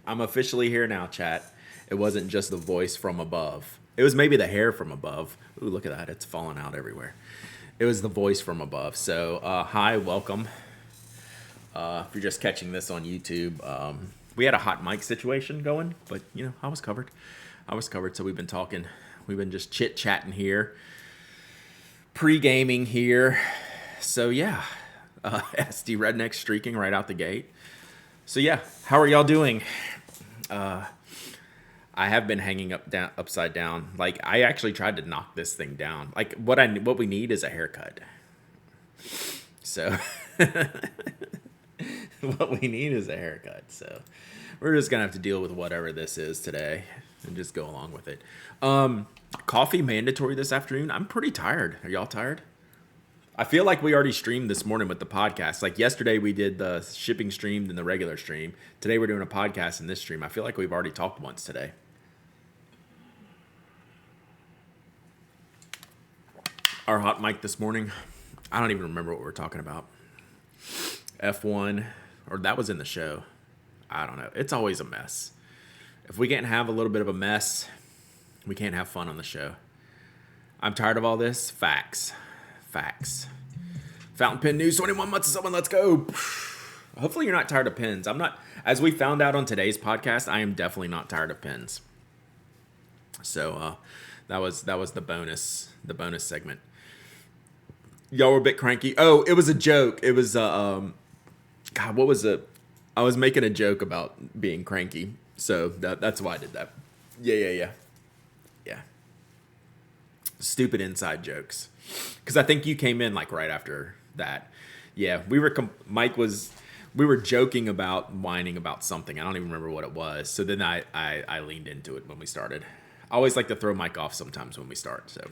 I'm officially here now, chat. It wasn't just the voice from above. It was maybe the hair from above. Ooh, look at that. It's falling out everywhere. It was the voice from above. So, hi, welcome. If you're just catching this on YouTube, we had a hot mic situation going, but, I was covered. So we've been talking. We've been just chit-chatting here. Pre-gaming here. So, yeah. SD Redneck streaking right out the gate. So, yeah. How are y'all doing? I have been hanging upside down. Like, I actually tried to knock this thing down. Like, what we need is a haircut. So what we need is a haircut. So we're just gonna have to deal with whatever this is today and just go along with it. Coffee mandatory this afternoon. I'm pretty tired. Are y'all tired? I feel like we already streamed this morning with the podcast. Like yesterday we did the shipping stream and the regular stream. Today we're doing a podcast in this stream. I feel like we've already talked once today. Our hot mic this morning. I don't even remember what we were talking about. F1, or that was in the show. I don't know. It's always a mess. If we can't have a little bit of a mess, we can't have fun on the show. I'm tired of all this. Facts. Fountain pen news, 21 months of someone, let's go. Hopefully you're not tired of pins. I'm not, as we found out on today's podcast, I am definitely not tired of pins. So that was the bonus segment. Y'all were a bit cranky. Oh, it was a joke. It was God, what was it? I was making a joke about being cranky. So that's why I did that. Yeah. Stupid inside jokes. Because I think you came in like right after that. Yeah, we were joking about whining about something. I don't even remember what it was. So then I leaned into it when we started. I always like to throw Mike off sometimes when we start. So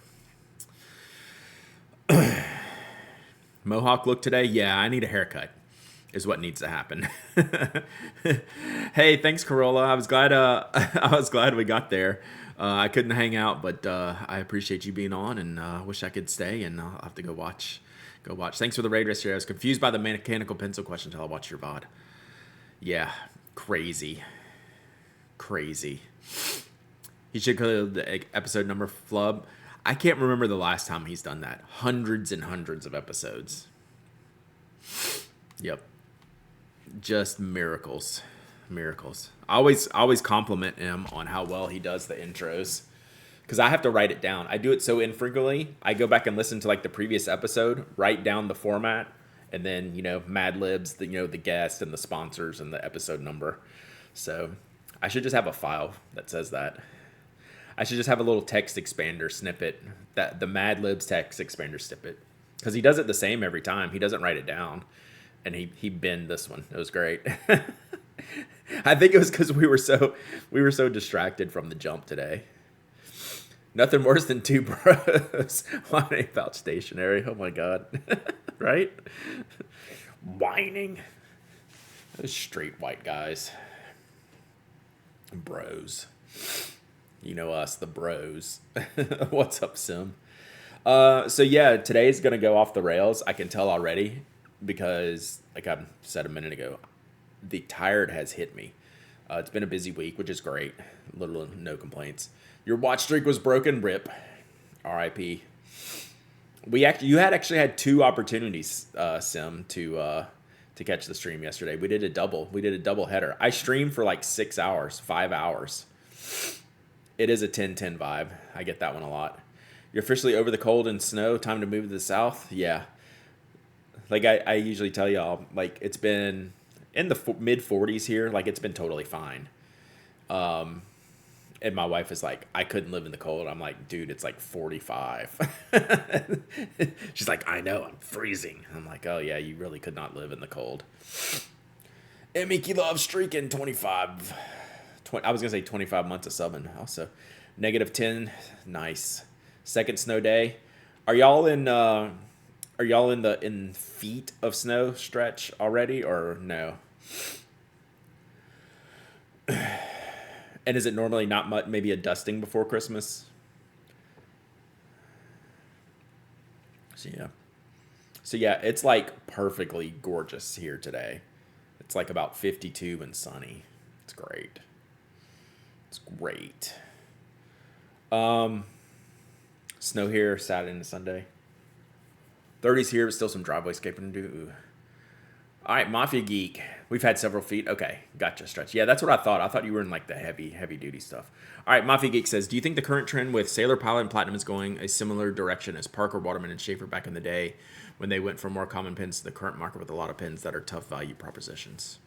Mohawk look today. Yeah, I need a haircut. Is what needs to happen. Hey, thanks, Corolla. I was glad we got there. I couldn't hang out, but I appreciate you being on, and wish I could stay. And I'll have to go watch. Thanks for the raid race here. I was confused by the mechanical pencil question until I watched your VOD. Yeah, crazy. He should call the episode number flub. I can't remember the last time he's done that. Hundreds and hundreds of episodes. Yep. Just miracles. I always compliment him on how well he does the intros, because I have to write it down. I do it so infrequently. I go back and listen to like the previous episode, write down the format, and then Mad Libs, the guest and the sponsors and the episode number. So I should just have a file that says that. I should just have a little text expander snippet, that the Mad Libs text expander snippet, because he does it the same every time. He doesn't write it down. And he binned this one. It was great. I think it was because we were so distracted from the jump today. Nothing worse than two bros whining about stationery. Oh my god, right? Whining. Those straight white guys, bros. You know us, the bros. What's up, Sim? So yeah, today's gonna go off the rails. I can tell already. Because, like I said a minute ago, the tired has hit me. It's been a busy week, which is great. No complaints. Your watch streak was broken. RIP. RIP. You had two opportunities, Sim, to catch the stream yesterday. We did a double header. I streamed for like 6 hours, 5 hours. It is a 10-10 vibe. I get that one a lot. You're officially over the cold and snow. Time to move to the south. Yeah. Like I usually tell y'all, like it's been in the mid 40s here. Like it's been totally fine. And my wife is like, I couldn't live in the cold. I'm like, dude, it's like 45. She's like, I know, I'm freezing. I'm like, oh yeah, you really could not live in the cold. And Mickey loves streaking 25. I was gonna say 25 months of subbing. Also, -10. Nice. Second snow day. Are y'all in feet of snow stretch already, or no? And is it normally not much, maybe a dusting before Christmas? So yeah, it's like perfectly gorgeous here today. It's like about 52 and sunny. It's great. It's great. Snow here Saturday and Sunday. 30s here, but still some driveway scaping to do. All right, Mafia Geek. We've had several feet. Okay, gotcha, Stretch. Yeah, that's what I thought. I thought you were in like the heavy duty stuff. All right, Mafia Geek says, do you think the current trend with Sailor, Pilot, and Platinum is going a similar direction as Parker, Waterman, and Schaefer back in the day when they went from more common pins to the current market with a lot of pins that are tough value propositions?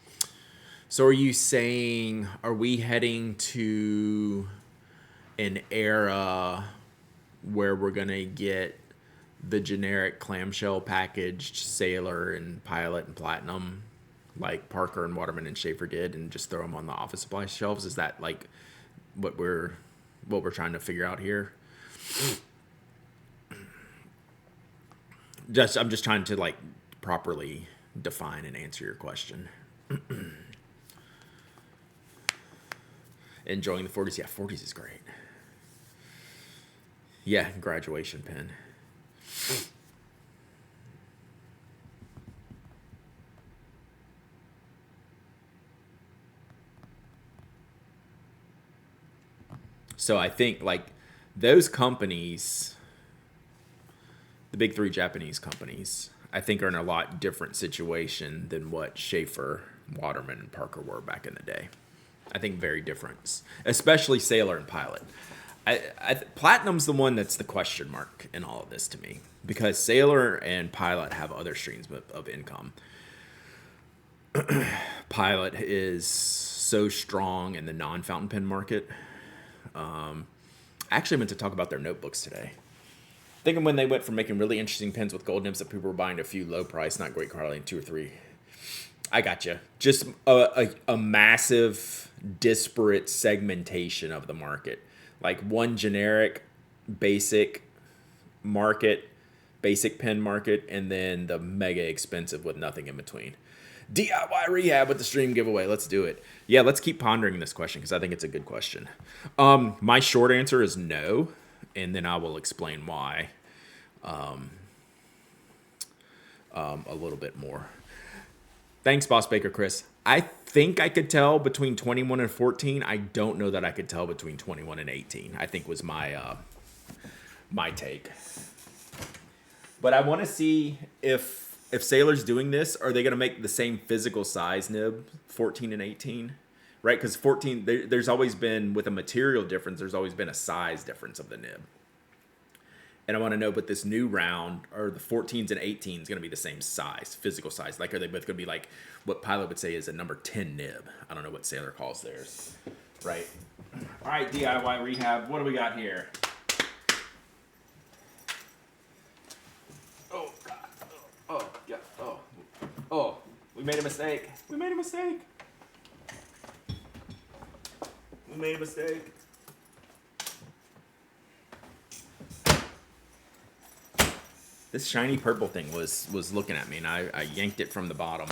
So are you saying, are we heading to an era where we're going to get the generic clamshell packaged Sailor and Pilot and Platinum like Parker and Waterman and Schaefer did and just throw them on the office supply shelves? Is that like what we're trying to figure out here? I'm just trying to like properly define and answer your question. Enjoying the 40s. Yeah, 40s is great. Yeah, graduation pin. So I think like those companies, the big three Japanese companies, I think are in a lot different situation than what Schaefer, Waterman, and Parker were back in the day. I think very different, especially Sailor and Pilot. Platinum's the one that's the question mark in all of this to me, because Sailor and Pilot have other streams of income. Pilot is so strong in the non-fountain pen market. I actually meant to talk about their notebooks today. Thinking when they went from making really interesting pens with gold nibs that people were buying a few low price, not great quality, 2 or 3. I got you. Just a massive disparate segmentation of the market. Like one generic basic market, basic pen market, and then the mega expensive with nothing in between. DIY rehab with the stream giveaway. Let's do it. Yeah, let's keep pondering this question because I think it's a good question. My short answer is no, and then I will explain why a little bit more. Thanks, Boss Baker Chris. I think I could tell between 21 and 14. I don't know that I could tell between 21 and 18. I think was my take. But I want to see if Sailor's doing this, are they going to make the same physical size nib, 14 and 18? Right? Because 14, there's always been, with a material difference, there's always been a size difference of the nib. And I want to know, but this new round, are the 14s and 18s going to be the same size, physical size? Like, are they both going to be like what Pilot would say is a number 10 nib? I don't know what Sailor calls theirs. Right. All right, DIY rehab. What do we got here? Oh, God. Oh, God. Oh, we made a mistake. We made a mistake. This shiny purple thing was looking at me, and I yanked it from the bottom.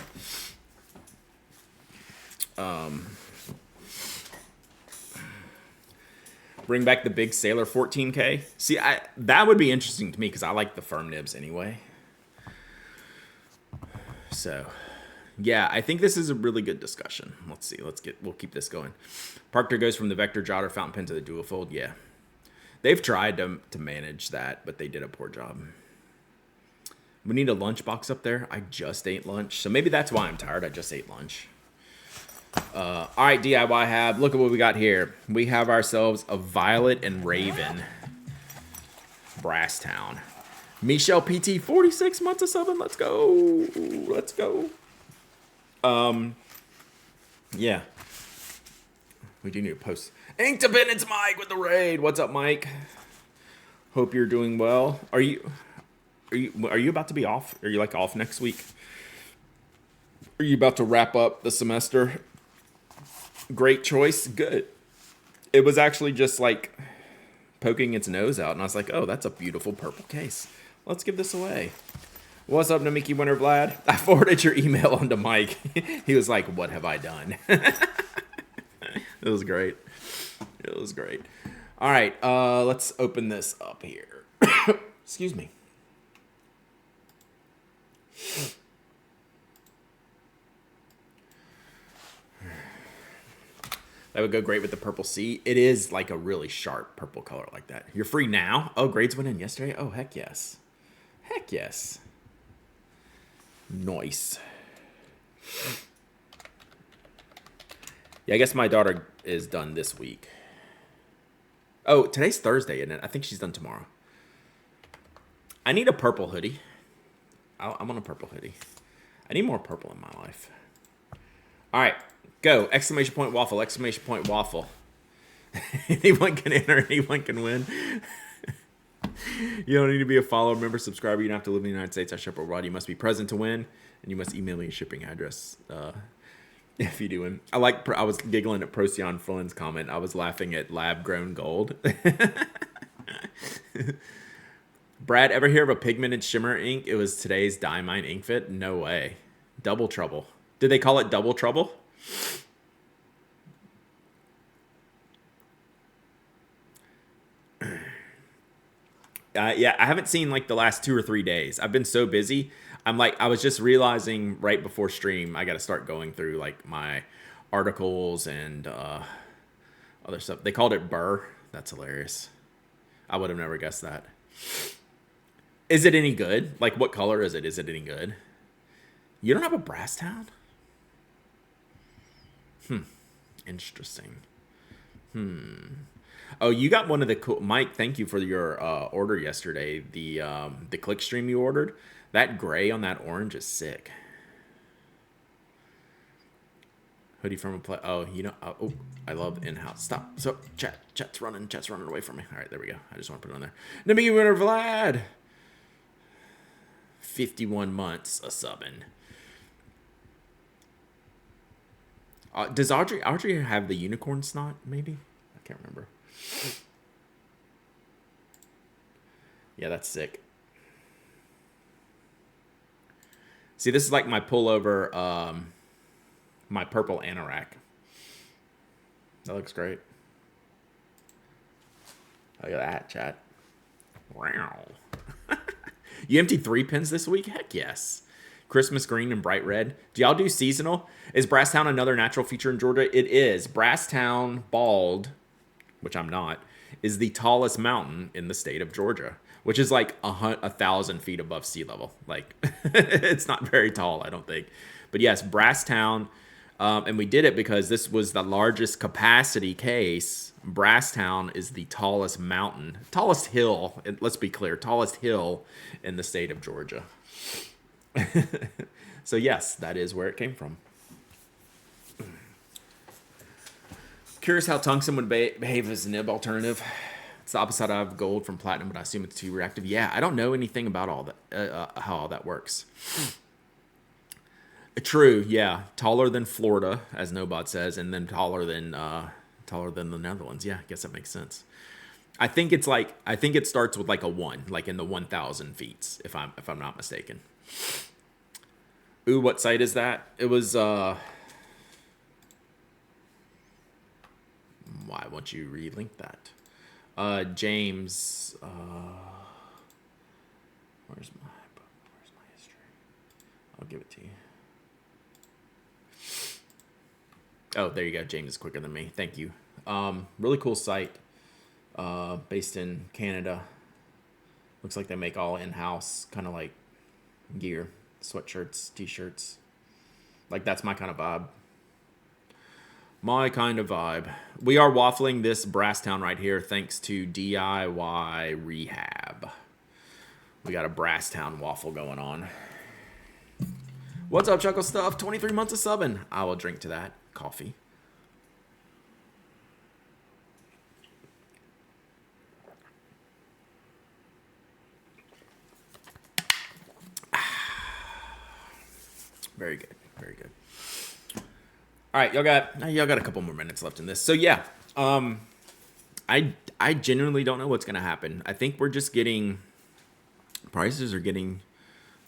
Bring back the big Sailor 14K. See, that would be interesting to me because I like the firm nibs anyway. So, yeah, I think this is a really good discussion. Let's see. We'll keep this going. Parker goes from the Vector Jotter fountain pen to the dual fold. Yeah, they've tried to manage that, but they did a poor job. We need a lunchbox up there. I just ate lunch, so maybe that's why I'm tired. I just ate lunch. All right, DIY Hab. Look at what we got here. We have ourselves a Violet and Raven Brasstown. Michelle PT, 46 months of subbing. Let's go. Yeah. We do need to post. Ink Dependence Mike with the raid. What's up, Mike? Hope you're doing well. Are you about to be off? Are you like off next week? Are you about to wrap up the semester? Great choice. Good. It was actually just like poking its nose out, and I was like, oh, that's a beautiful purple case. Let's give this away. What's up, Namiki Winter Vlad? I forwarded your email on to Mike. He was like, what have I done? It was great. All right, let's open this up here. Excuse me. That would go great with the purple sea. It is like a really sharp purple color like that. You're free now? Oh, grades went in yesterday? Oh, heck yes. Heck yes. Nice. Yeah, I guess my daughter is done this week. Oh, today's Thursday, isn't it? I think she's done tomorrow. I need a purple hoodie. I'm on a purple hoodie. I need more purple in my life. All right, go. Exclamation point waffle, exclamation point waffle. Anyone can enter, anyone can win. You don't need to be a follower, member, subscriber. You don't have to live in the United States. I ship abroad. You must be present to win, and you must email me a shipping address if you do win. I was giggling at Procyon Flynn's comment. I was laughing at lab-grown gold. Brad, ever hear of a pigmented shimmer ink? It was today's Diamine ink fit. No way. Double trouble. Did they call it double trouble? Yeah, I haven't seen like the last 2 or 3 days. I've been so busy. I was just realizing right before stream, I got to start going through like my articles and other stuff. They called it Burr. That's hilarious. I would have never guessed that. Is it any good? Like, what color is it? Is it any good? You don't have a brass town? Interesting. Oh, you got one of the cool... Mike, thank you for your order yesterday. The clickstream you ordered. That gray on that orange is sick. Hoodie from a play... Oh, you know... oh, I love in-house. Stop. So, chat's running away from me. All right, there we go. I just want to put it on there. Nibby winner, Vlad. 51 months a subbing. Does Audrey have the unicorn snot, maybe? I can't remember. Yeah, that's sick. See, this is like my pullover, my purple anorak. That looks great. Look at that, chat. Wow. You emptied 3 pins this week? Heck yes. Christmas green and bright red. Do y'all do seasonal? Is Brasstown another natural feature in Georgia? It is. Brasstown, bald, which I'm not, is the tallest mountain in the state of Georgia, which is like 1,000 feet above sea level. Like, it's not very tall, I don't think. But yes, Brasstown, and we did it because this was the largest capacity case. Brasstown is the tallest mountain, tallest hill, let's be clear, tallest hill in the state of Georgia. So yes, that is where it came from. Curious how tungsten would behave as a nib alternative. It's the opposite of gold from platinum, but I assume it's too reactive. Yeah, I don't know anything about all that, how all that works. True, yeah, taller than Florida, as Nobot says, and then taller than the Netherlands. Yeah, I guess that makes sense. I think it starts with like a 1, like in the 1,000 feet, if I'm not mistaken. Ooh, what site is that? It was why won't you relink that? James, where's my history? I'll give it to you. Oh, there you go. James is quicker than me. Thank you. Really cool site. Based in Canada. Looks like they make all in-house kind of like gear, sweatshirts, t-shirts. Like, that's my kind of vibe. My kind of vibe. We are waffling this Brasstown right here thanks to DIY Rehab. We got a Brasstown waffle going on. What's up, Chuckle Stuff? 23 months of subbing. I will drink to that. Coffee. Very good. Very good. All right, y'all got a couple more minutes left in this. So yeah, I genuinely don't know what's gonna happen. I think we're just getting prices are getting,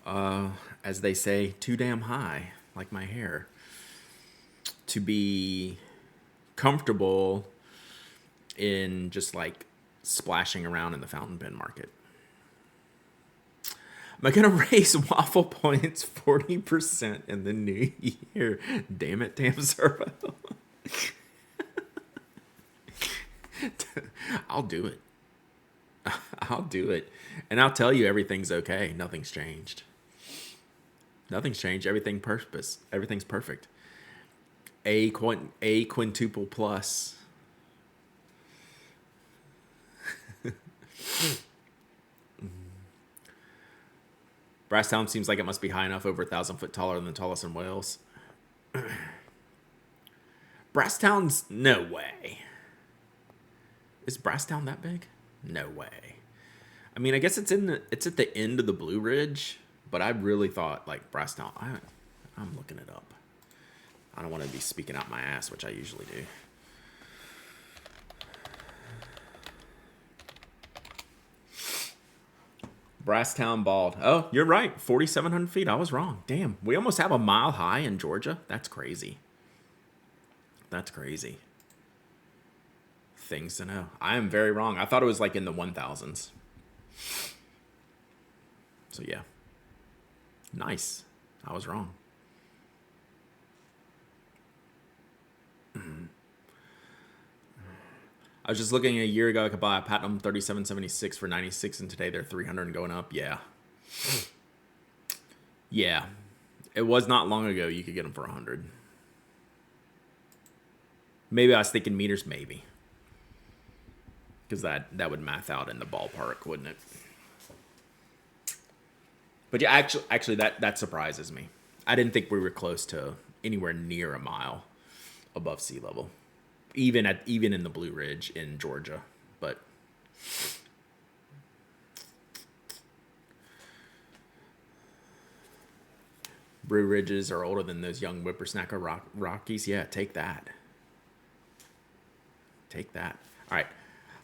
as they say, too damn high, like my hair, to be comfortable in just like splashing around in the fountain pen market. Am I going to raise waffle points 40% in the new year? Damn it, Tam Servo. I'll do it. I'll do it. And I'll tell you everything's okay. Nothing's changed. Nothing's changed. Everything's perfect. A quintuple plus. Brasstown seems like it must be high enough, over 1,000 foot taller than the tallest in Wales. Brasstown's no way. Is Brasstown that big? No way. I mean, I guess it's at the end of the Blue Ridge, but I really thought like Brasstown. I'm looking it up. I don't want to be speaking out my ass, which I usually do. Brasstown bald. Oh, you're right. 4,700 feet. I was wrong. Damn. We almost have a mile high in Georgia. That's crazy. That's crazy. Things to know. I am very wrong. I thought it was like in the 1,000s. So yeah. Nice. I was wrong. I was just looking a year ago, I could buy a Platinum 3776 for 96, and today they're 300 and going up. Yeah. Yeah. It was not long ago you could get them for 100. Maybe I was thinking meters, maybe. Because that would math out in the ballpark, wouldn't it? But yeah, actually that surprises me. I didn't think we were close to anywhere near a mile above sea level. Even in the Blue Ridge in Georgia, but Blue Ridges are older than those young whippersnapper Rockies. Yeah, take that. Take that. All right,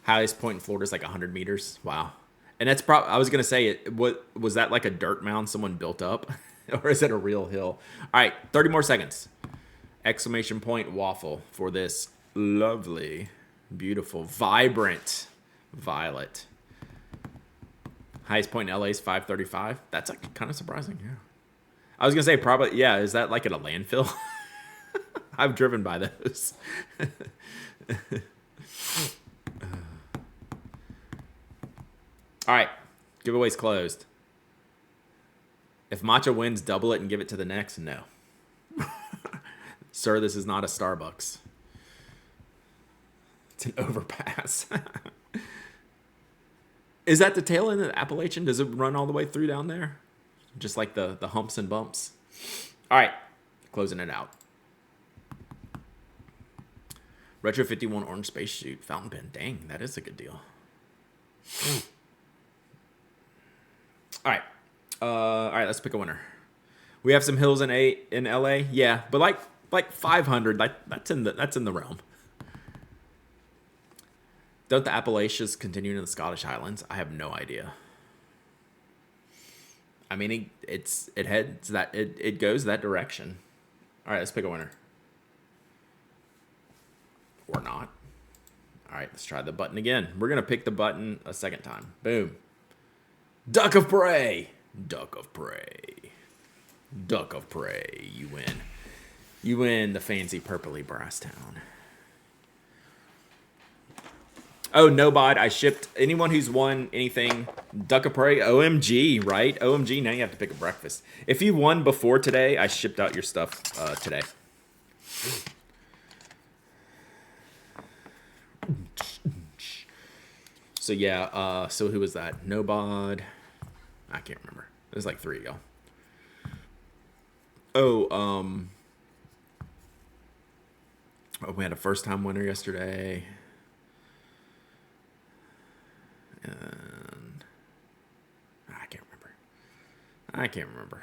highest point in Florida is like 100 meters. Wow, and that's probably. I was gonna say it. What was that, like a dirt mound someone built up, or is it a real hill? All right, 30 more seconds. Exclamation point waffle for this. Lovely, beautiful, vibrant violet. Highest point in LA is 535. That's like kind of surprising. Yeah. I was going to say probably, yeah, is that like at a landfill? I've driven by those. All right. Giveaway's closed. If Matcha wins, double it and give it to the next? No. Sir, this is not a Starbucks. It's an overpass. Is that the tail end of the Appalachian? Does it run all the way through down there? Just like the humps and bumps? All right. Closing it out. Retro 51 orange spacesuit fountain pen. Dang, that is a good deal. All right. All right, let's pick a winner. We have some hills in LA. Yeah, but like 500, that's in the realm. Don't the Appalachians continue in the Scottish Highlands? I have no idea. I mean, it goes that direction. All right, let's pick a winner. Or not. All right, let's try the button again. We're gonna pick the button a second time. Boom. Duck of prey. Duck of prey. Duck of prey. You win. You win the fancy purpley Brasstown. Oh, no bod. I shipped anyone who's won anything. Duck of prey. OMG, right? OMG. Now you have to pick a breakfast. If you won before today, I shipped out your stuff today. So yeah. So who was that? No bod. I can't remember. It was like 3 ago. Oh, we had a first-time winner yesterday. And I can't remember.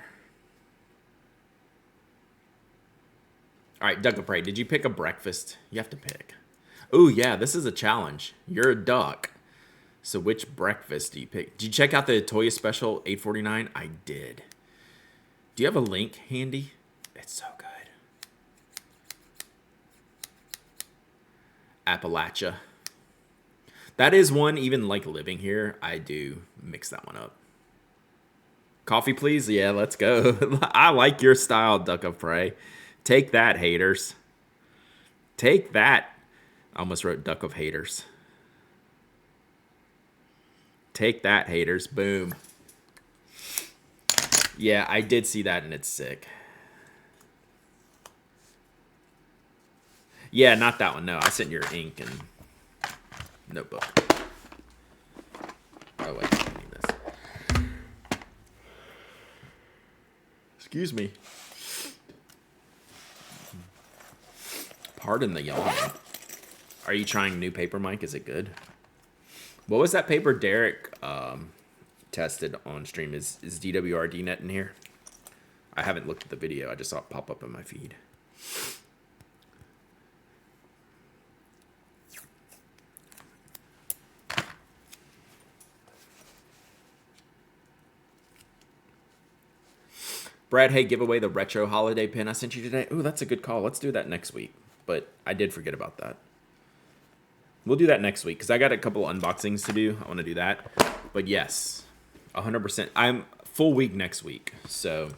All right, Duck of Prey. Did you pick a breakfast? You have to pick. Oh, yeah, this is a challenge. You're a duck. So which breakfast do you pick? Did you check out the Toya Special 849? I did. Do you have a link handy? It's so good. Appalachia. That is one, even like living here, I do mix that one up. Coffee, please? Yeah, let's go. I like your style, Duck of Prey. Take that, haters. Take that. I almost wrote Duck of Haters. Take that, haters. Boom. Yeah, I did see that, and it's sick. Yeah, not that one. No, I sent your ink and notebook. Oh, wait. I need this. Excuse me. Pardon the yawn. Are you trying new paper, Mike? Is it good? What was that paper Derek tested on stream? Is DWRDnet in here? I haven't looked at the video. I just saw it pop up in my feed. Brad, hey, give away the retro holiday pin I sent you today. Ooh, that's a good call. Let's do that next week. But I did forget about that. We'll do that next week because I got a couple unboxings to do. I want to do that. But yes, 100%. I'm full week next week, so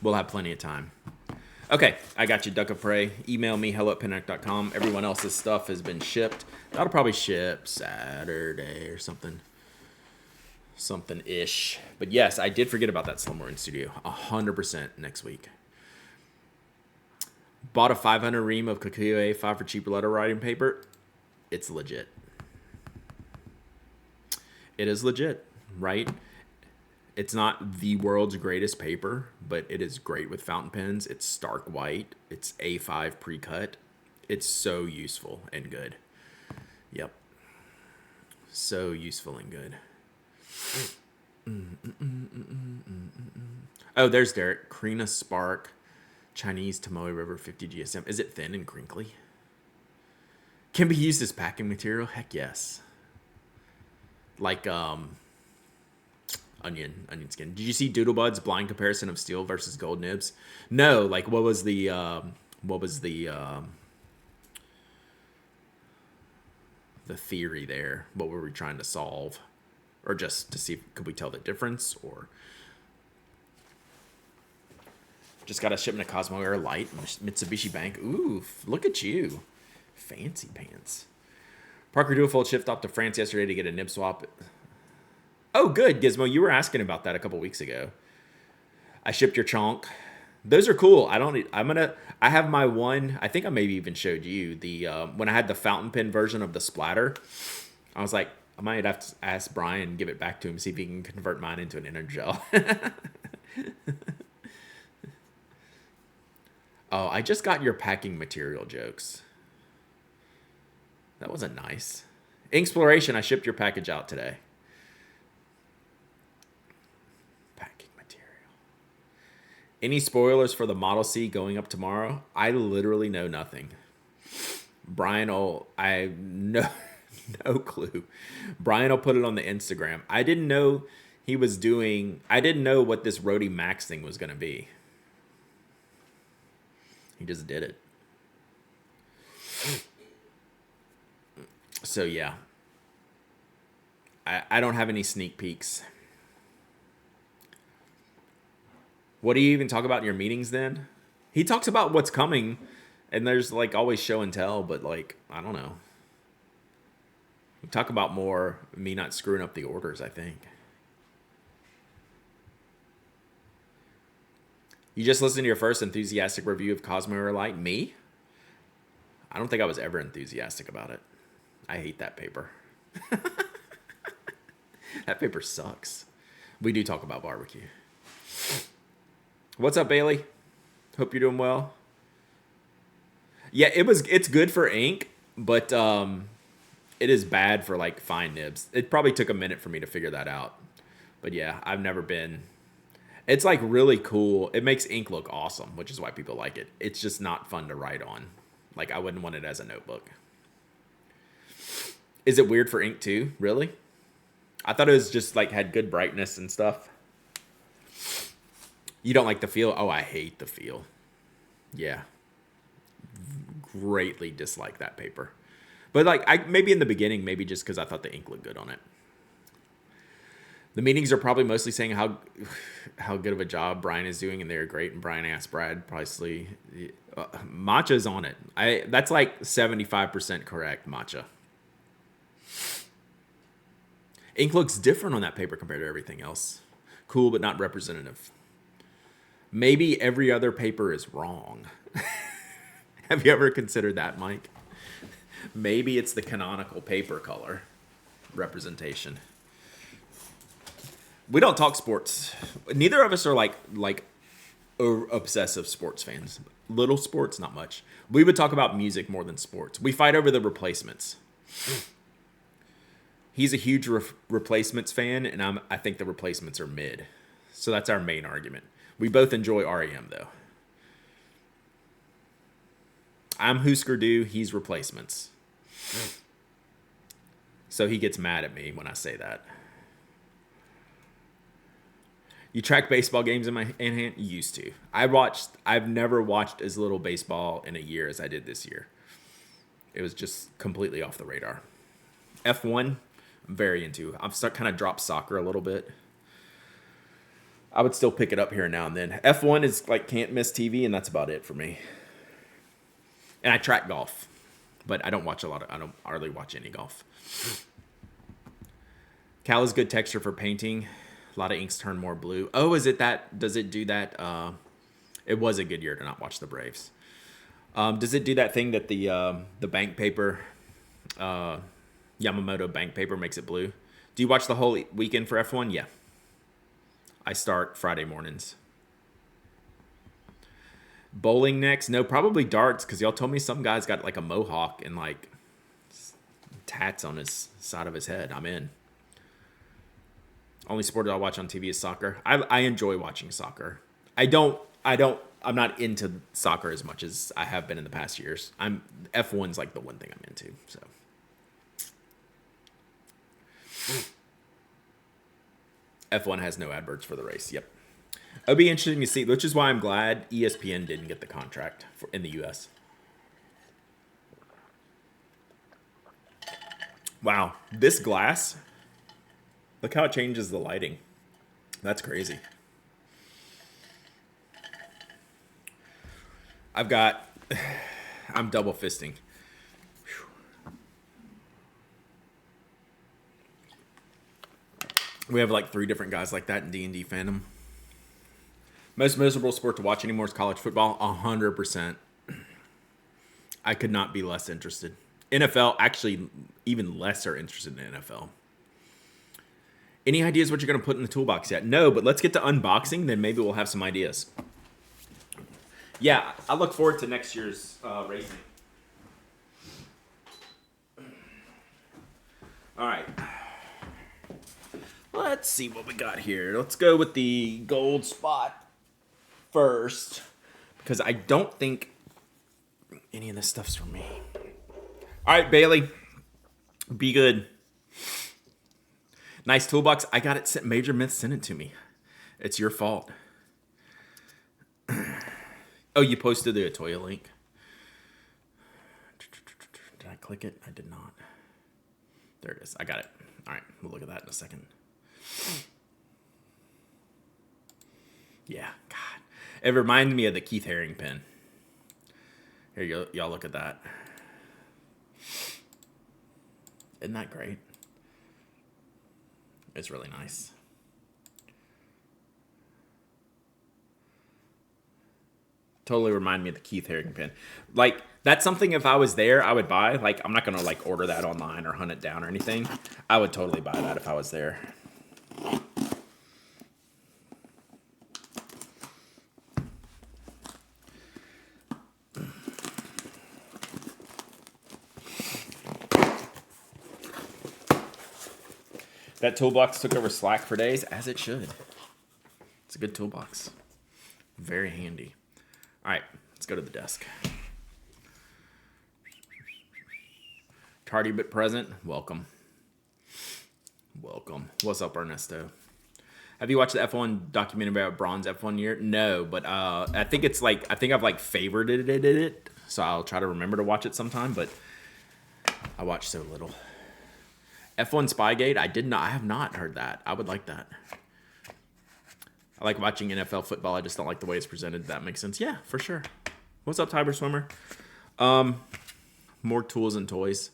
we'll have plenty of time. Okay, I got you, Duck of Prey. Email me, hello@pinac.com. Everyone else's stuff has been shipped. That'll probably ship Saturday or something. Something-ish. But yes, I did forget about that Slumber in Studio. 100% next week. Bought a 500 ream of Kikuyu A5 for cheaper letter writing paper. It's legit. It is legit, right? It's not the world's greatest paper, but it is great with fountain pens. It's stark white. It's A5 pre-cut. It's so useful and good. Yep. So useful and good. Oh, there's Derek. Krina Spark, Chinese Tomoe River 50 GSM. Is it thin and crinkly? Can be used as packing material? Heck yes. Like onion skin. Did you see Doodlebud's blind comparison of steel versus gold nibs? No. Like what was the theory there? What were we trying to solve? Or just to see if could we tell the difference, or just got a shipment of Cosmo Air Light, Mitsubishi Bank. Ooh, look at you. Fancy pants. Parker Duofold shipped off to France yesterday to get a nib swap. Oh, good, Gizmo. You were asking about that a couple weeks ago. I shipped your chonk. Those are cool. I have my one. I think I maybe even showed you the when I had the fountain pen version of the splatter. I was like, I might have to ask Brian, give it back to him, see if he can convert mine into an Energel. Oh, I just got your packing material jokes. That wasn't nice. Inksploration, I shipped your package out today. Packing material. Any spoilers for the Model C going up tomorrow? I literally know nothing. Brian I know no clue. Brian will put it on the Instagram. I didn't know what this Rody Max thing was going to be. He just did it. So yeah. I don't have any sneak peeks. What do you even talk about in your meetings then? He talks about what's coming, and there's like always show and tell, but like, I don't know. We talk about more me not screwing up the orders, I think. You just listened to your first enthusiastic review of Cosmo Air Light? Me? I don't think I was ever enthusiastic about it. I hate that paper. That paper sucks. We do talk about barbecue. What's up, Bailey? Hope you're doing well. Yeah, it's good for ink, but it is bad for like fine nibs. It probably took a minute for me to figure that out. But yeah, I've never been. It's like really cool. It makes ink look awesome, which is why people like it. It's just not fun to write on. Like I wouldn't want it as a notebook. Is it weird for ink too? Really? I thought it was just like had good brightness and stuff. You don't like the feel? Oh, I hate the feel. Yeah. Greatly dislike that paper. But like maybe in the beginning, maybe just because I thought the ink looked good on it. The meetings are probably mostly saying how good of a job Brian is doing, and they're great. And Brian asked Brad Presley, Matcha's on it. That's like 75% correct, Matcha. Ink looks different on that paper compared to everything else. Cool, but not representative. Maybe every other paper is wrong. Have you ever considered that, Mike? Maybe it's the canonical paper color representation. We don't talk sports. Neither of us are like obsessive sports fans. Little sports, not much. We would talk about music more than sports. We fight over the replacements. He's a huge replacements fan, and I think the replacements are mid. So that's our main argument. We both enjoy REM, though. I'm Husker Du, he's replacements. So he gets mad at me when I say that. You track baseball games in hand? Used to. I've never watched as little baseball in a year as I did this year. It was just completely off the radar. F1, I'm very into. I've kind of dropped soccer a little bit. I would still pick it up here now and then. F1 is like can't miss TV, and that's about it for me. And I track golf, but I don't hardly watch any golf. Cal is good texture for painting. A lot of inks turn more blue. Oh, is it that? Does it do that? It was a good year to not watch the Braves. Does it do that thing that the bank paper, Yamamoto bank paper makes it blue? Do you watch the whole weekend for F1? Yeah. I start Friday mornings. Bowling next? No, probably darts, because y'all told me some guy's got like a mohawk and like tats on his side of his head. I'm in. Only sport I watch on TV is soccer. I enjoy watching soccer. I'm not into soccer as much as I have been in the past years. F1's like the one thing I'm into, so. F1 has no adverts for the race. Yep. It'll be interesting to see, which is why I'm glad ESPN didn't get the contract in the U.S. Wow. This glass, look how it changes the lighting. That's crazy. I'm double fisting. We have like 3 different guys like that in D&D fandom. Most miserable sport to watch anymore is college football. 100%. I could not be less interested. NFL, actually, even lesser interested in NFL. Any ideas what you're going to put in the toolbox yet? No, but let's get to unboxing, then maybe we'll have some ideas. Yeah, I look forward to next year's racing. All right. Let's see what we got here. Let's go with the Goldspot first, because I don't think any of this stuff's for me. All right, Bailey, be good. Nice toolbox. I got it sent. Major Myth sent it to me. It's your fault. Oh, you posted the Atoya link. Did I click it? I did not. There it is. I got it. All right, we'll look at that in a second. Yeah, God. It reminded me of the Keith Haring pen. Here you go. Y'all look at that. Isn't that great? It's really nice. Totally remind me of the Keith Haring pen. Like, that's something if I was there, I would buy. Like, I'm not going to, like, order that online or hunt it down or anything. I would totally buy that if I was there. That toolbox took over Slack for days, as it should. It's a good toolbox. Very handy. All right, let's go to the desk. Tardy but present, welcome. Welcome. What's up, Ernesto? Have you watched the F1 documentary about Braun's F1 year? No, but I think I've favorited it, so I'll try to remember to watch it sometime, but I watch so little. F1 Spygate, I have not heard that. I would like that. I like watching NFL football. I just don't like the way it's presented. That makes sense. Yeah, for sure. What's up, Tiber Swimmer? More tools and toys.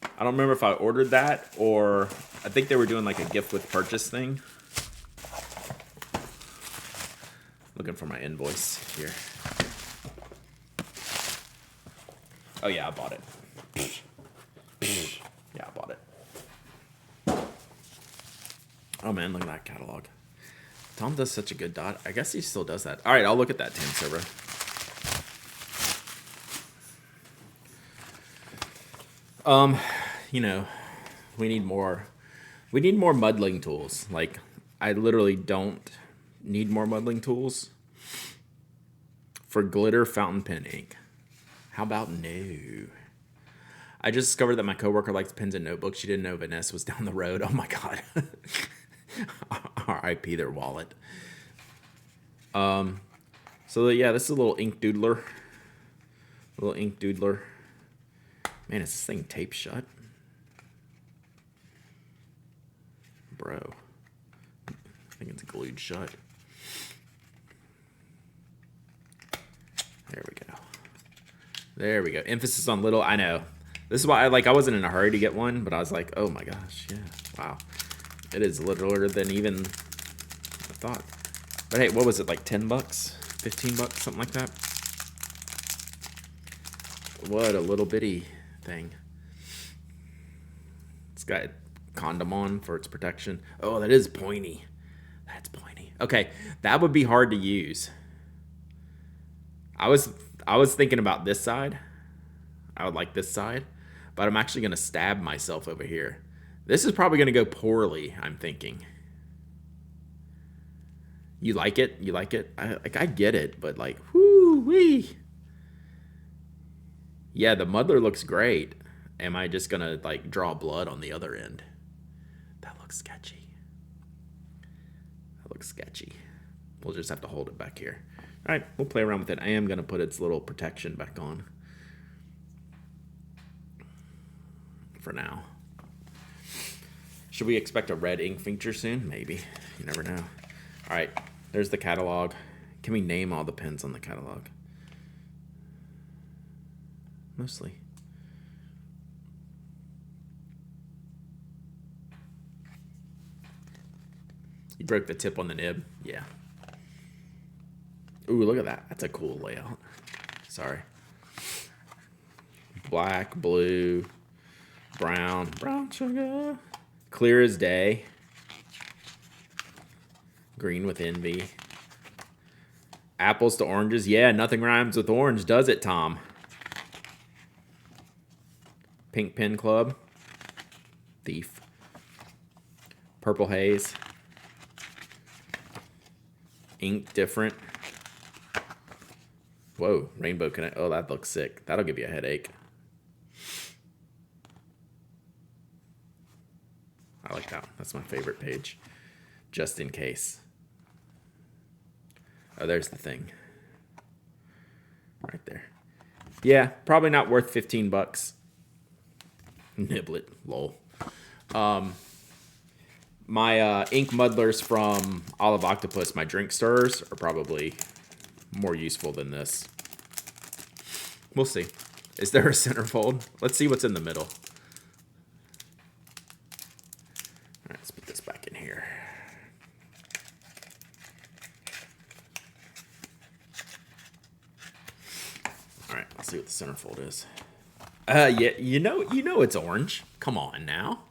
I don't remember if I ordered that or I think they were doing like a gift with purchase thing. Looking for my invoice here. Oh yeah, I bought it. Yeah, I bought it. Oh man, look at that catalog. Tom does such a good dot. I guess he still does that. All right, I'll look at that 10 server. You know, we need more muddling tools. Like, I literally don't need more muddling tools for glitter fountain pen ink. How about no? I just discovered that my coworker likes pens and notebooks. She didn't know Vanness was down the road. Oh my god. R.I.P. their wallet. So yeah, this is a little ink doodler. Man, is this thing taped shut? Bro. I think it's glued shut. There we go. Emphasis on little. I know. This is why I wasn't in a hurry to get one, but I was like, oh my gosh, yeah. Wow. It is littler than even I thought. But hey, what was it, like 10 bucks? 15 bucks, something like that? What a little bitty thing. It's got condom on for its protection. Oh, that is pointy. That's pointy. Okay, that would be hard to use. I was thinking about this side. I would like this side, but I'm actually going to stab myself over here. This is probably going to go poorly, I'm thinking. You like it? You like it? I get it, but like, whoo-wee. Yeah, the muddler looks great. Am I just going to like draw blood on the other end? That looks sketchy. We'll just have to hold it back here. All right, we'll play around with it. I am going to put its little protection back on for now. Should we expect a red ink feature soon? Maybe. You never know. All right, there's the catalog. Can we name all the pens on the catalog? Mostly. You broke the tip on the nib? Yeah. Ooh, look at that. That's a cool layout. Sorry. Black, blue, brown sugar. Clear as day. Green with envy. Apples to oranges. Yeah, nothing rhymes with orange, does it, Tom? Pink Pen Club. Thief. Purple Haze. Ink different. Whoa, Rainbow Connect. Oh, that looks sick. That'll give you a headache. I like that one. That's my favorite page. Just in case. Oh, there's the thing. Right there. Yeah, probably not worth 15 bucks. Niblet, lol. My ink muddlers from Olive Octopus, my drink stirrers, are probably more useful than this. We'll see. Is there a centerfold? Let's see what's in the middle. All right, let's put this back in here. All right, let's see what the centerfold is. Yeah, you know it's orange. Come on now.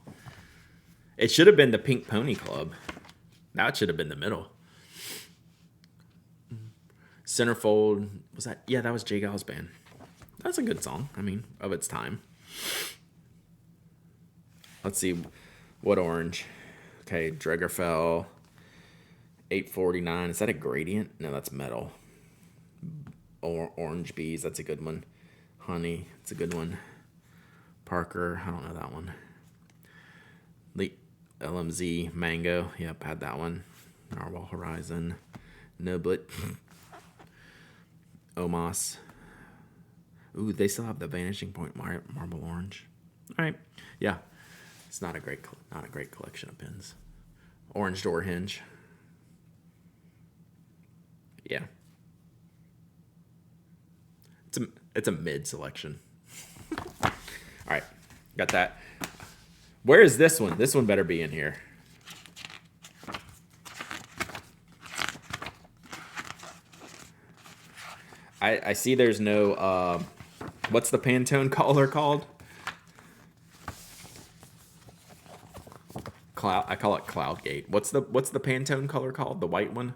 It should have been the Pink Pony Club. Now it should have been the middle. Centerfold, was that? Yeah, that was Jay Gall's band. That's a good song. I mean, of its time. Let's see. What orange? Okay, Dregerfell. 849. Is that a gradient? No, that's metal. Orange Bees. That's a good one. Honey. That's a good one. Parker. I don't know that one. LMZ. Mango. Yep, had that one. Narwhal Horizon. Noblet. Omos. Ooh, they still have the Vanishing Point Marble Orange. All right. Yeah. It's not a great collection of pins. Orange Door Hinge. Yeah. It's a mid selection. All right. Got that. Where is this one? This one better be in here. I see there's no, what's the Pantone color called? Cloud. I call it Cloudgate. What's the Pantone color called? The white one?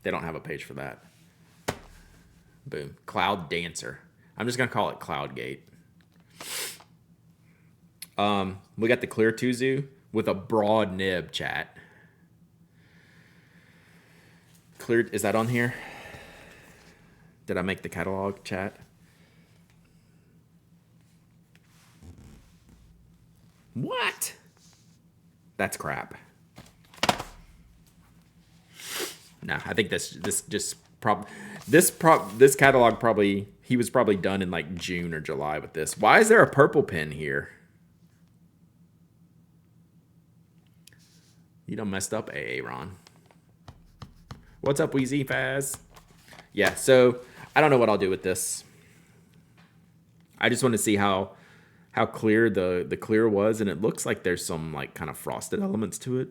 They don't have a page for that. Boom. Cloud Dancer. I'm just going to call it Cloudgate. We got the clear Tuzu with a broad nib, chat. Clear, is that on here? Did I make the catalog, chat? What? That's crap. No, I think this catalog probably, he was probably done in like June or July with this. Why is there a purple pen here? You done messed up, AA Ron. What's up, Wheezy Faz? Yeah, so I don't know what I'll do with this. I just want to see how clear the clear was, and it looks like there's some like kind of frosted elements to it,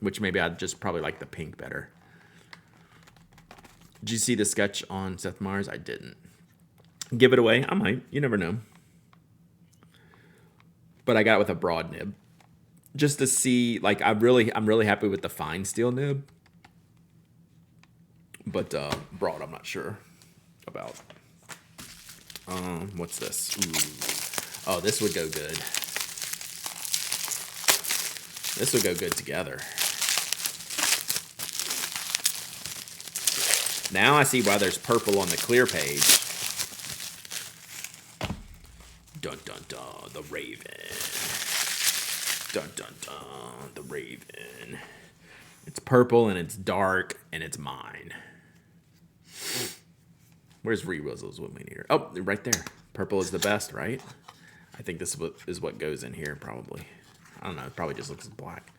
which maybe I'd just probably like the pink better. Did you see the sketch on Seth Meyers? I didn't. Give it away. I might. You never know. But I got it with a broad nib, just to see. Like I'm really happy with the fine steel nib, but broad I'm not sure about. What's this? Ooh. Oh, this would go good. This would go good together. Now I see why there's purple on the clear page. Dun dun dun, the Raven. Dun dun dun, the Raven. It's purple and it's dark and it's mine. Where's Rewizzle's when we need her? Oh, right there. Purple is the best, right? I think this is what goes in here, probably. I don't know. It probably just looks black.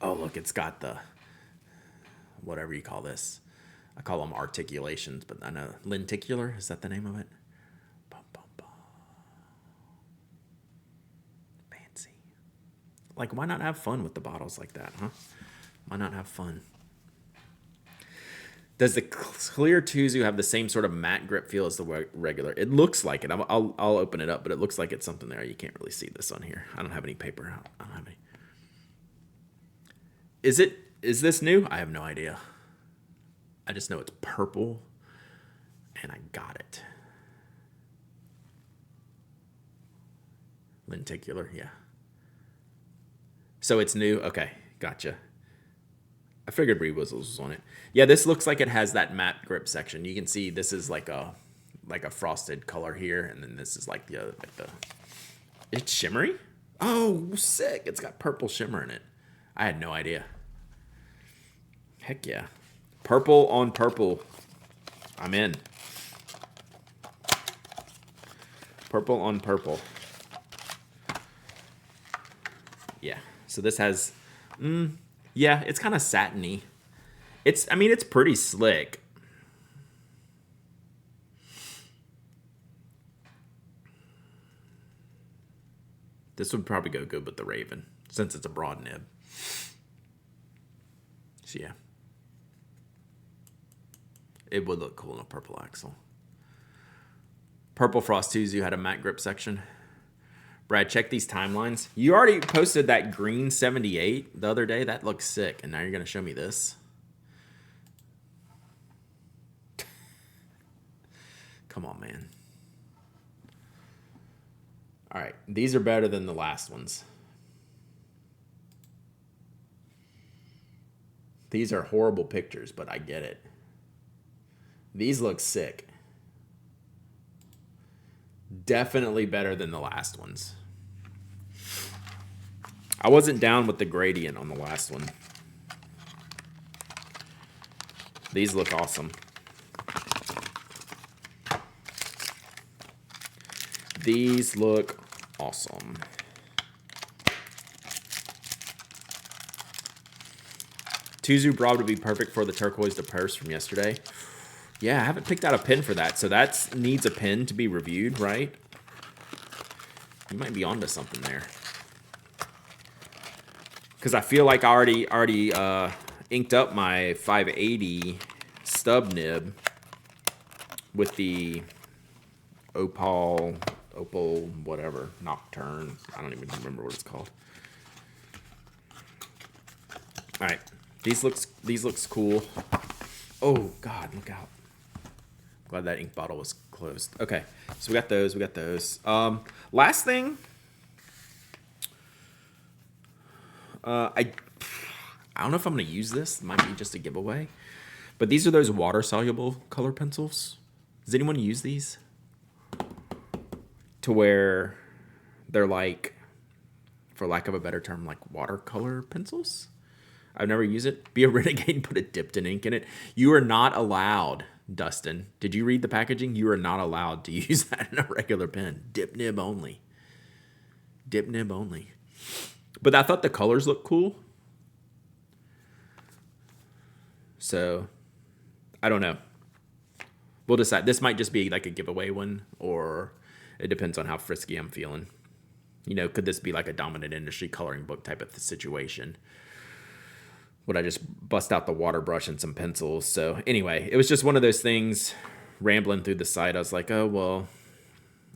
Oh, look, it's got the whatever you call this. I call them articulations, but I know lenticular. Is that the name of it? Bum, bum, bum. Fancy. Like, why not have fun with the bottles like that, huh? Why not have fun? Does the clear Tuzu have the same sort of matte grip feel as the regular? It looks like it. I'll open it up, but it looks like it's something there. You can't really see this on here. I don't have any paper. I don't have any. Is this new? I have no idea. I just know it's purple, and I got it. Lenticular, yeah. So it's new? Okay, gotcha. I figured Rewizzles was on it. Yeah, this looks like it has that matte grip section. You can see this is like a frosted color here, and then this is like the it's shimmery? Oh, sick. It's got purple shimmer in it. I had no idea. Heck yeah. Purple on purple. I'm in. Purple on purple. Yeah. So this has yeah, it's kind of satiny. It's pretty slick. This would probably go good with the Raven, since it's a broad nib. So yeah. It would look cool in a purple axle. Purple Frost Tuzu had a matte grip section. Brad, check these timelines. You already posted that green 78 the other day. That looks sick. And now you're going to show me this. Come on, man. All right. These are better than the last ones. These are horrible pictures, but I get it. These look sick. Definitely better than the last ones. I wasn't down with the gradient on the last one. These look awesome. These look awesome. Tuzu Broad would be perfect for the turquoise to purse from yesterday. Yeah, I haven't picked out a pin for that, so that needs a pin to be reviewed, right? You might be onto something there. Because I feel like I already inked up my 580 stub nib with the opal, whatever, nocturne. I don't even remember what it's called. All right, these looks cool. Oh God, look out! Glad that ink bottle was closed. Okay, so we got those. Last thing. I don't know if I'm gonna use this. It might be just a giveaway. But these are those water soluble color pencils. Does anyone use these? To where they're like, for lack of a better term, like watercolor pencils. I've never used it. Be a renegade and put a dipped in ink in it. You are not allowed, Dustin. Did you read the packaging? You are not allowed to use that in a regular pen. Dip nib only. Dip nib only. But I thought the colors looked cool. So, I don't know. We'll decide. This might just be like a giveaway one, or it depends on how frisky I'm feeling. You know, could this be like a dominant industry coloring book type of situation? Would I just bust out the water brush and some pencils? So anyway, it was just one of those things, rambling through the site. I was like, oh, well,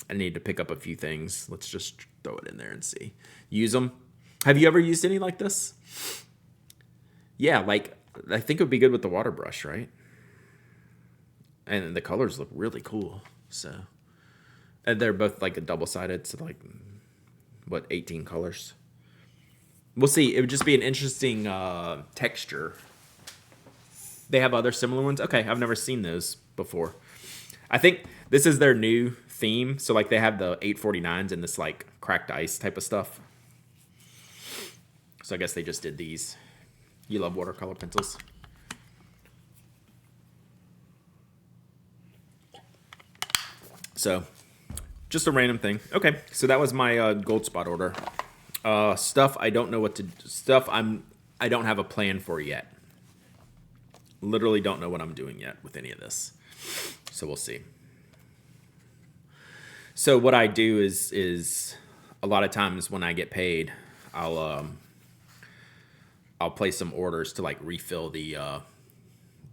I need to pick up a few things. Let's just throw it in there and see. Use them. Have you ever used any like this? Yeah, like, I think it would be good with the water brush, right? And the colors look really cool. So, and they're both like a double-sided, so like, what, 18 colors? We'll see. It would just be an interesting texture. They have other similar ones. Okay, I've never seen those before. I think this is their new theme. So like they have the 849s and this like cracked ice type of stuff. So I guess they just did these. You love watercolor pencils? So just a random thing. Okay, so that was my Goldspot order. Stuff I don't know what to. I don't have a plan for yet. Literally don't know what I'm doing yet with any of this. So we'll see. So what I do is a lot of times when I get paid, I'll place some orders to like refill the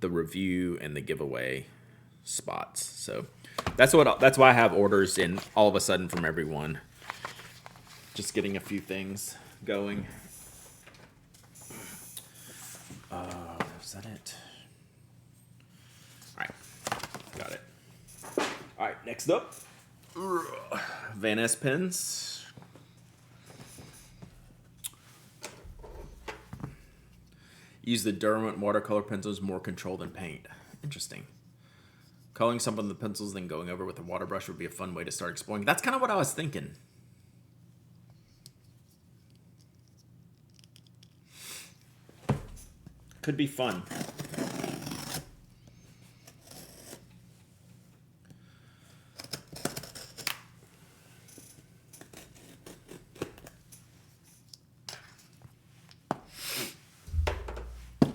review and the giveaway spots. So that's why I have orders in all of a sudden from everyone. Just getting a few things going. Is that it? All right, got it. All right, next up, Vanness pens. Use the Derwent watercolor pencils, more control than paint. Interesting. Coloring some of the pencils, then going over with a water brush would be a fun way to start exploring. That's kind of what I was thinking. Could be fun.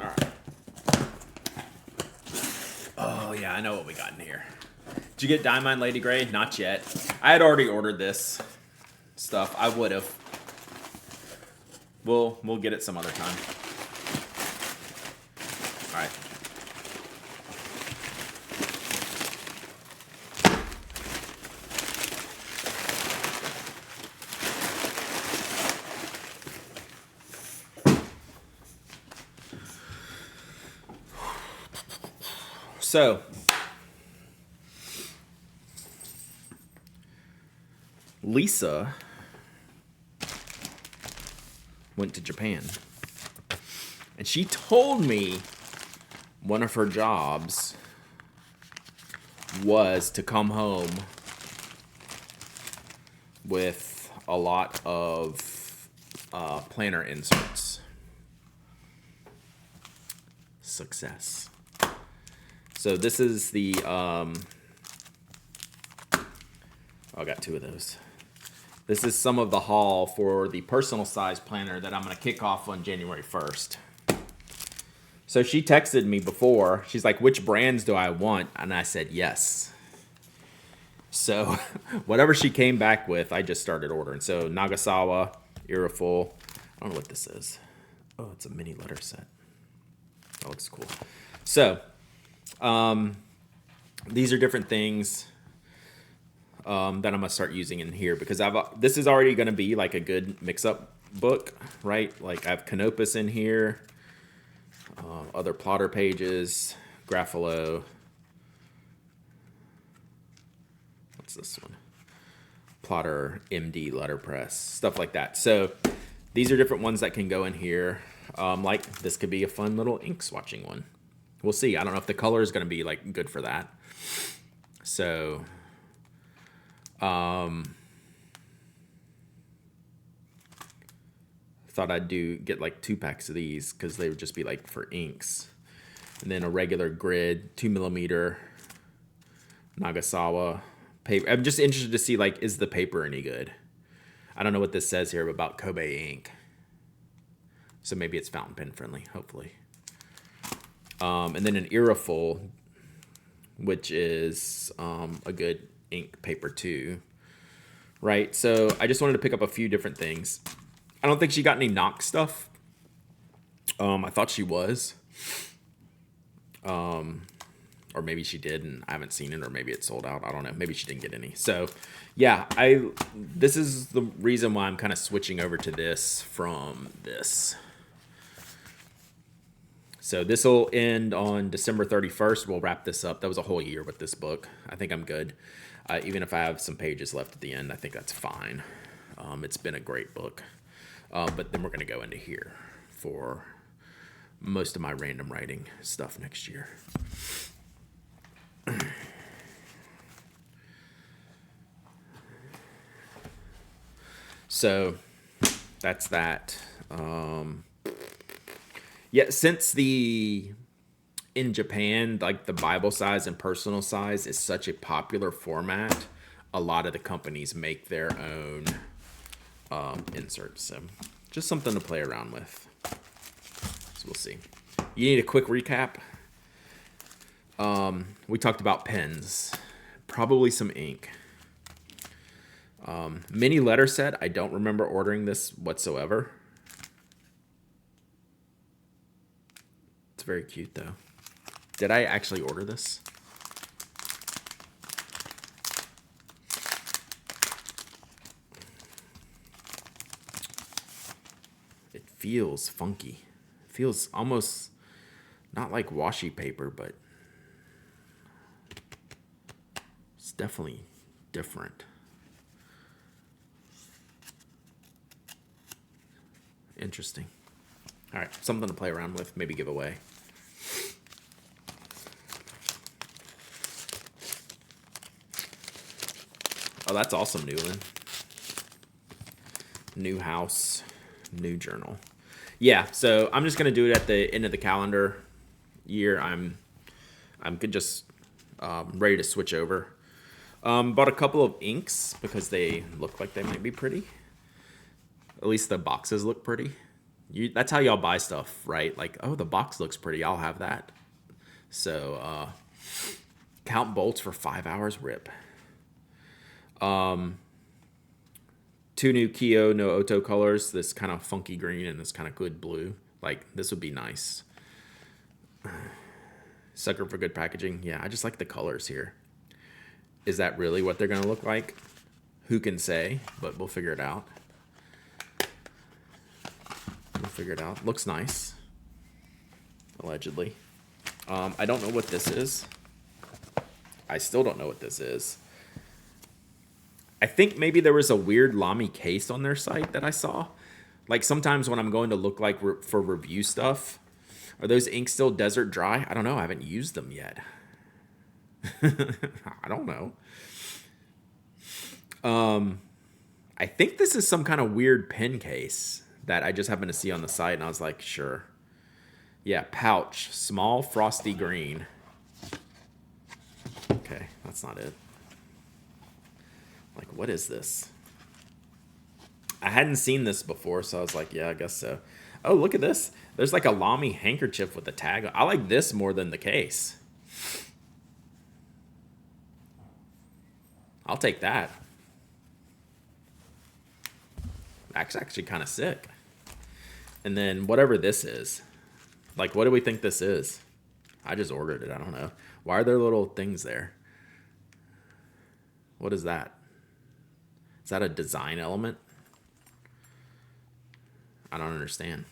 All right. Oh, yeah, I know what we got in here. Did you get Diamond Lady Grey? Not yet. I had already ordered this stuff. I would have. We'll get it some other time. All right. So, Lisa went to Japan, and she told me one of her jobs was to come home with a lot of planner inserts. Success. So this is the, I got two of those. This is some of the haul for the personal size planner that I'm going to kick off on January 1st. So she texted me before. She's like, which brands do I want? And I said, yes. So whatever she came back with, I just started ordering. So Nagasawa, Iriful. I don't know what this is. Oh, it's a mini letter set. That looks cool. So these are different things that I'm gonna start using in here because this is already gonna be like a good mix-up book, right? Like I have Canopus in here, other plotter pages, Grapholo. What's this one? Plotter, MD, letterpress, stuff like that. So these are different ones that can go in here. Like this could be a fun little ink swatching one. We'll see. I don't know if the color is going to be like good for that. So, thought I'd get like 2 packs of these because they would just be like for inks. And then a regular grid, 2mm Nagasawa paper. I'm just interested to see like, is the paper any good? I don't know what this says here about Kobe ink. So maybe it's fountain pen friendly, hopefully. And then an Iriful, which is a good ink paper too, right? So I just wanted to pick up a few different things. I don't think she got any knock stuff. I thought she was. Or maybe she did and I haven't seen it, or maybe it's sold out. I don't know. Maybe she didn't get any. So yeah, this is the reason why I'm kind of switching over to this from this. So this will end on December 31st. We'll wrap this up. That was a whole year with this book. I think I'm good. Even if I have some pages left at the end, I think that's fine. It's been a great book. But then we're going to go into here for most of my random writing stuff next year. So that's that. Yeah, since in Japan, like the Bible size and personal size is such a popular format, a lot of the companies make their own inserts. So just something to play around with. So we'll see. You need a quick recap. We talked about pens, probably some ink. Mini letter set. I don't remember ordering this whatsoever. It's very cute though. Did I actually order this? It feels funky. It feels almost not like washi paper, but it's definitely different. Interesting. All right, something to play around with, maybe give away. Oh, that's awesome, Newland. New house, new journal. Yeah, so I'm just gonna do it at the end of the calendar year. I'm just ready to switch over. Bought a couple of inks because they look like they might be pretty. At least the boxes look pretty. That's how y'all buy stuff, right? Like, oh, the box looks pretty. I'll have that. So, count bolts for 5 hours. Rip. 2 new Kyo no Oto colors. This kind of funky green and this kind of good blue. Like, this would be nice. Sucker for good packaging. Yeah, I just like the colors here. Is that really what they're going to look like? Who can say? But we'll figure it out. Looks nice. Allegedly. I don't know what this is. I still don't know what this is. I think maybe there was a weird Lamy case on their site that I saw. Like sometimes when I'm going to look like for review stuff, are those inks still desert dry? I don't know. I haven't used them yet. I don't know. I think this is some kind of weird pen case that I just happened to see on the site, and I was like, sure. Yeah, pouch, small frosty green. Okay, that's not it. Like, what is this? I hadn't seen this before, so I was like, yeah, I guess so. Oh, look at this. There's like a Lamy handkerchief with a tag. I like this more than the case. I'll take that. That's actually kind of sick. And then whatever this is, like, what do we think this is? I just ordered it. I don't know. Why are there little things there? What is that? Is that a design element? I don't understand.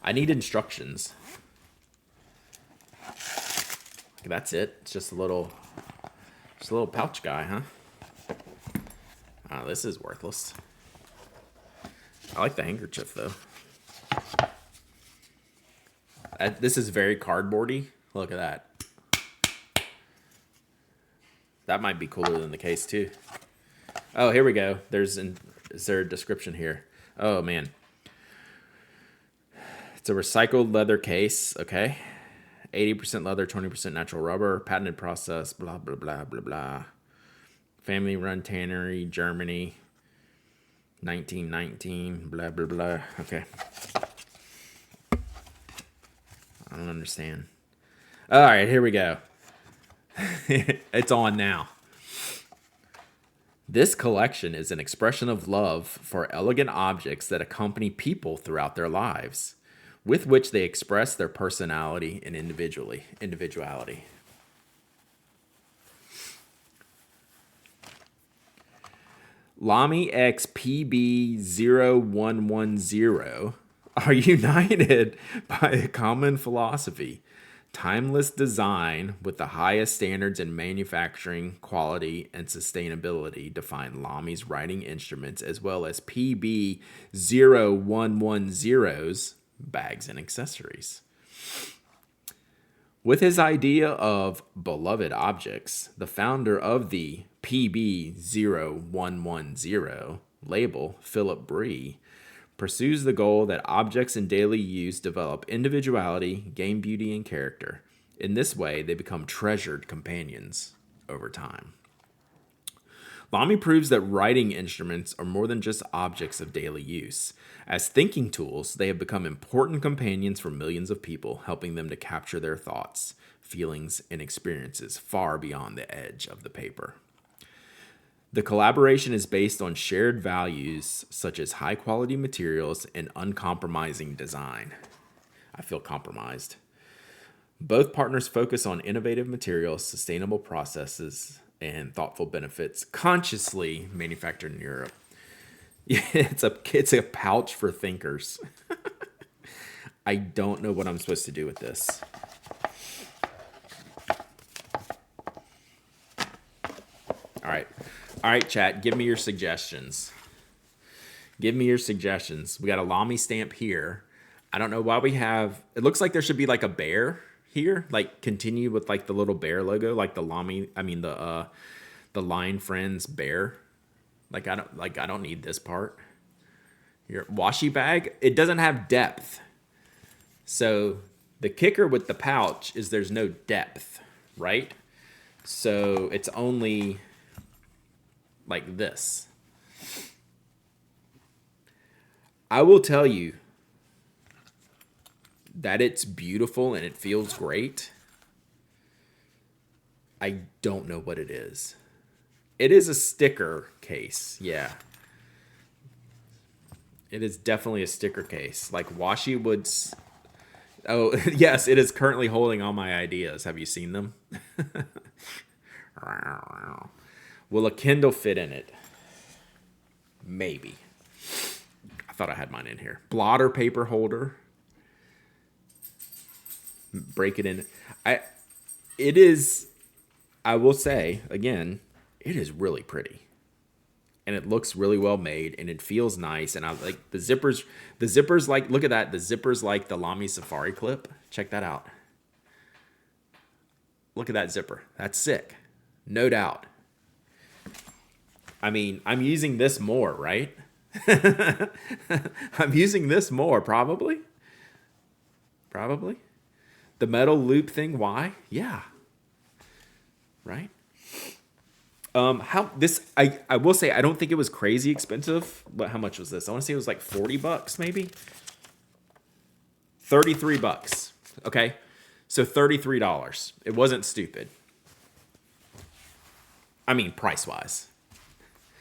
I need instructions. That's it. It's just a little pouch guy, huh? Oh, this is worthless. I like the handkerchief though. This is very cardboardy. Look at that. That might be cooler than the case too. Oh, here we go. Is there a description here? Oh man. It's a recycled leather case, okay. 80% leather, 20% natural rubber, patented process, blah, blah, blah, blah, blah. Family run tannery, Germany, 1919, blah, blah, blah. Okay. I don't understand. All right, here we go. It's on now. This collection is an expression of love for elegant objects that accompany people throughout their lives, with which they express their personality and individuality. Lamy X PB0110 are united by a common philosophy. Timeless design with the highest standards in manufacturing, quality, and sustainability define Lamy's writing instruments as well as PB0110's bags and accessories. With his idea of beloved objects, the founder of the PB0110 label, Philip Bree, pursues the goal that objects in daily use develop individuality, gain beauty, and character. In this way, they become treasured companions over time. Lamy proves that writing instruments are more than just objects of daily use. As thinking tools, they have become important companions for millions of people, helping them to capture their thoughts, feelings, and experiences far beyond the edge of the paper. The collaboration is based on shared values such as high-quality materials and uncompromising design. I feel compromised. Both partners focus on innovative materials, sustainable processes, and thoughtful benefits consciously manufactured in Europe. It's a pouch for thinkers. I don't know what I'm supposed to do with this. All right, chat, give me your suggestions. We got a Lamy stamp here. I don't know why we have... It looks like there should be like a bear here. Like, continue with like the little bear logo. Like the the Line Friends bear. I don't need this part. Your washi bag, it doesn't have depth. So the kicker with the pouch is there's no depth, right? So it's only... like this. I will tell you that it's beautiful and it feels great. I don't know what it is. It is a sticker case, yeah. It is definitely a sticker case. Like washi would... Oh, yes, it is currently holding all my ideas. Have you seen them? Will a Kindle fit in it? Maybe. I thought I had mine in here. Blotter paper holder. Break it in. It is, I will say, again, it is really pretty. And it looks really well made, and it feels nice. And I like the zippers. The zippers, like, look at that. The zippers like the Lamy Safari clip. Check that out. Look at that zipper. That's sick. No doubt. I mean, I'm using this more, right? I'm using this more, probably. Probably. The metal loop thing, why? Yeah. Right? I will say, I don't think it was crazy expensive, but how much was this? I want to say it was like $40 maybe. $33. Okay. So $33. It wasn't stupid. I mean, price-wise.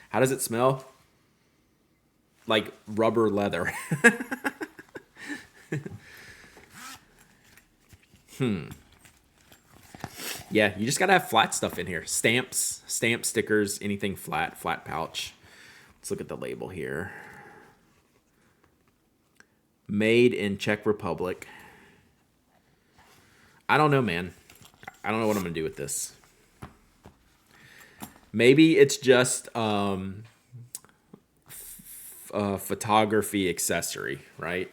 How does it smell? Like rubber leather. Yeah, you just gotta have flat stuff in here. Stamps, stickers, anything flat pouch. Let's look at the label here. Made in Czech Republic. I don't know, man. I don't know what I'm gonna do with this. Maybe it's just photography accessory, right?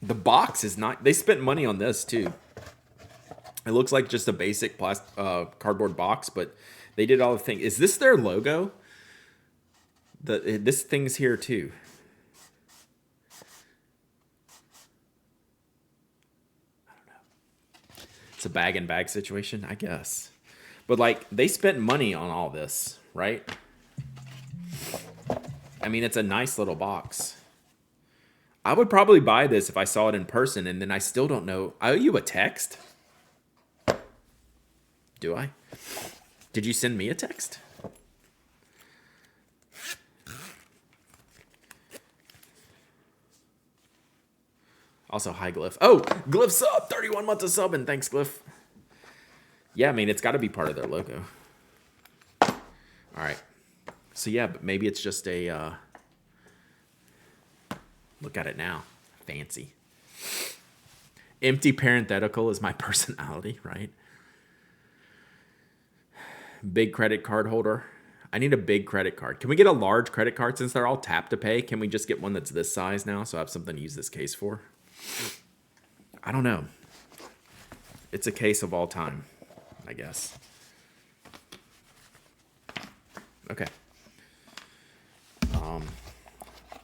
The box is not. They spent money on this too. It looks like just a basic cardboard box, but they did all the things. Is this their logo? This thing's here too. I don't know. It's a bag and bag situation, I guess. But like, they spent money on all this, right? I mean, it's a nice little box. I would probably buy this if I saw it in person, and then I still don't know. I owe you a text? Do I? Did you send me a text? Also, hi, Glyph. Oh, Glyph sub! 31 months of subbing. Thanks, Glyph. Yeah, I mean, it's got to be part of their logo. All right. So, yeah, but maybe it's just a... Look at it now. Fancy. Empty parenthetical is my personality, right? Big credit card holder. I need a big credit card. Can we get a large credit card since they're all tap to pay? Can we just get one that's this size now so I have something to use this case for? I don't know. It's a case of all time, I guess. Okay.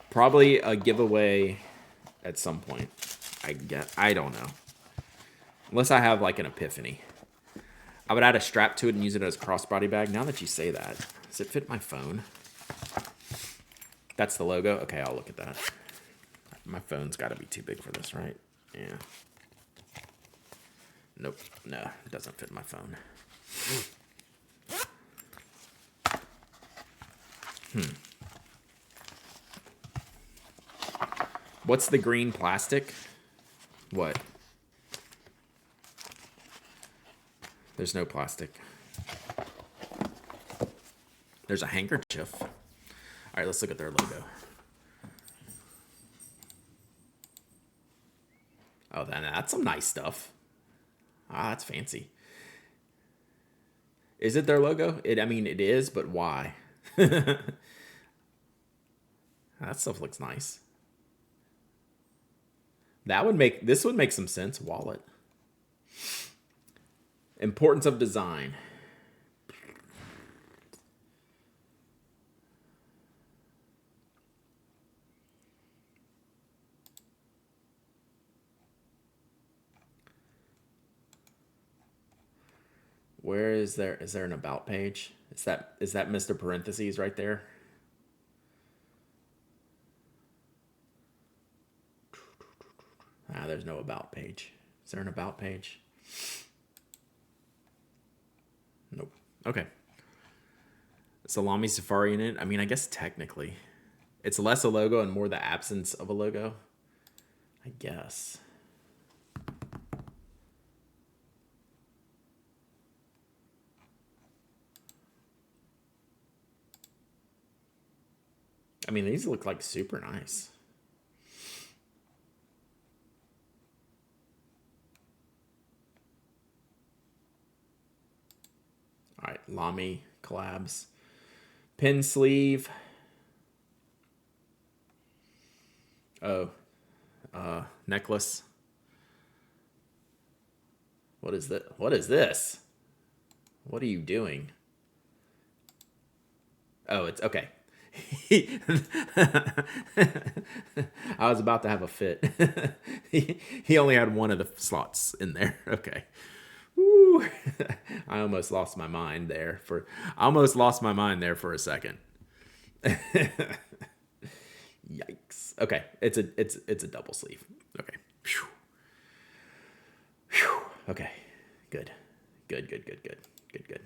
Probably a giveaway at some point. I guess. I don't know. Unless I have like an epiphany. I would add a strap to it and use it as a crossbody bag. Now that you say that, does it fit my phone? That's the logo? Okay, I'll look at that. My phone's got to be too big for this, right? Yeah. Nope. No, it doesn't fit my phone. What's the green plastic? What? There's no plastic. There's a handkerchief. All right, let's look at their logo. Oh, then that's some nice stuff. Ah, that's fancy. Is it their logo? I mean, it is, but why? That stuff looks nice. This would make some sense. Wallet. Importance of design. Where is there an about page? Is that Mr. Parentheses right there? Ah, there's no about page. Is there an about page? Nope. Okay. Salami Safari in it. I mean, I guess technically. It's less a logo and more the absence of a logo. I guess. I mean, these look like super nice. All right, Lamy collabs. Pin sleeve. Oh, necklace. What is that? What is this? What are you doing? Oh, it's okay. I was about to have a fit. He only had one of the slots in there. Okay. Woo. I almost lost my mind there for a second. Yikes. Okay, it's a double sleeve. Okay. Whew. Whew. Okay. Good. Good, good.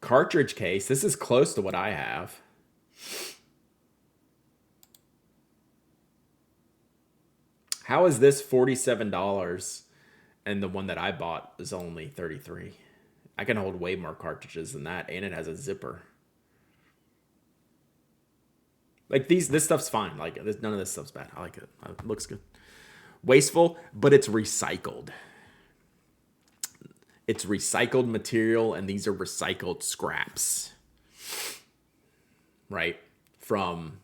Cartridge case. This is close to what I have. How is this $47 and the one that I bought is only $33? I can hold way more cartridges than that, and it has a zipper. Like this stuff's fine. Like none of this stuff's bad. I like it. It looks good. Wasteful, but it's recycled. It's recycled material, and these are recycled scraps. Right? From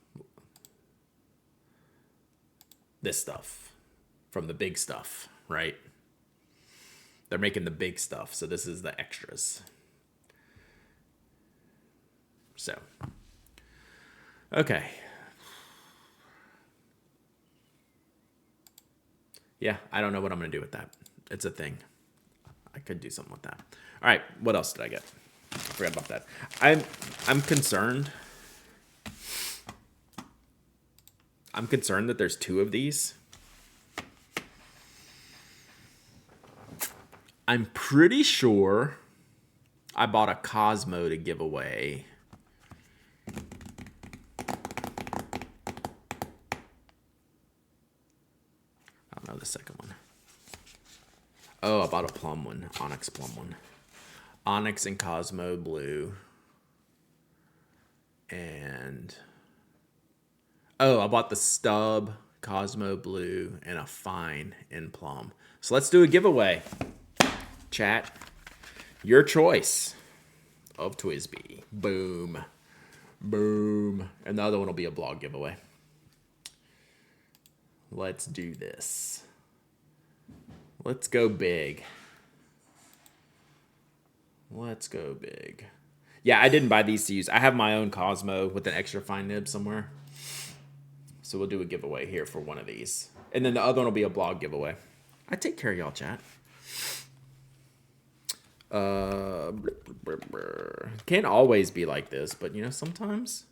this stuff. From the big stuff, right? They're making the big stuff, so this is the extras. So, okay. Yeah, I don't know what I'm going to do with that. It's a thing. I could do something with that. All right, what else did I get? I forgot about that. I'm concerned. I'm concerned that there's 2 of these. I'm pretty sure I bought a Cosmo to give away. I don't know the second one. Oh, I bought a plum one, Onyx plum one. Onyx and Cosmo blue. And oh, I bought the stub Cosmo blue and a fine in plum. So let's do a giveaway. Chat, your choice of Twisby. Boom. Boom. And the other one will be a blog giveaway. Let's do this. Let's go big. Let's go big. Yeah, I didn't buy these to use. I have my own Cosmo with an extra fine nib somewhere. So we'll do a giveaway here for one of these. And then the other one will be a blog giveaway. I take care of y'all, chat. Can't always be like this, but you know, sometimes.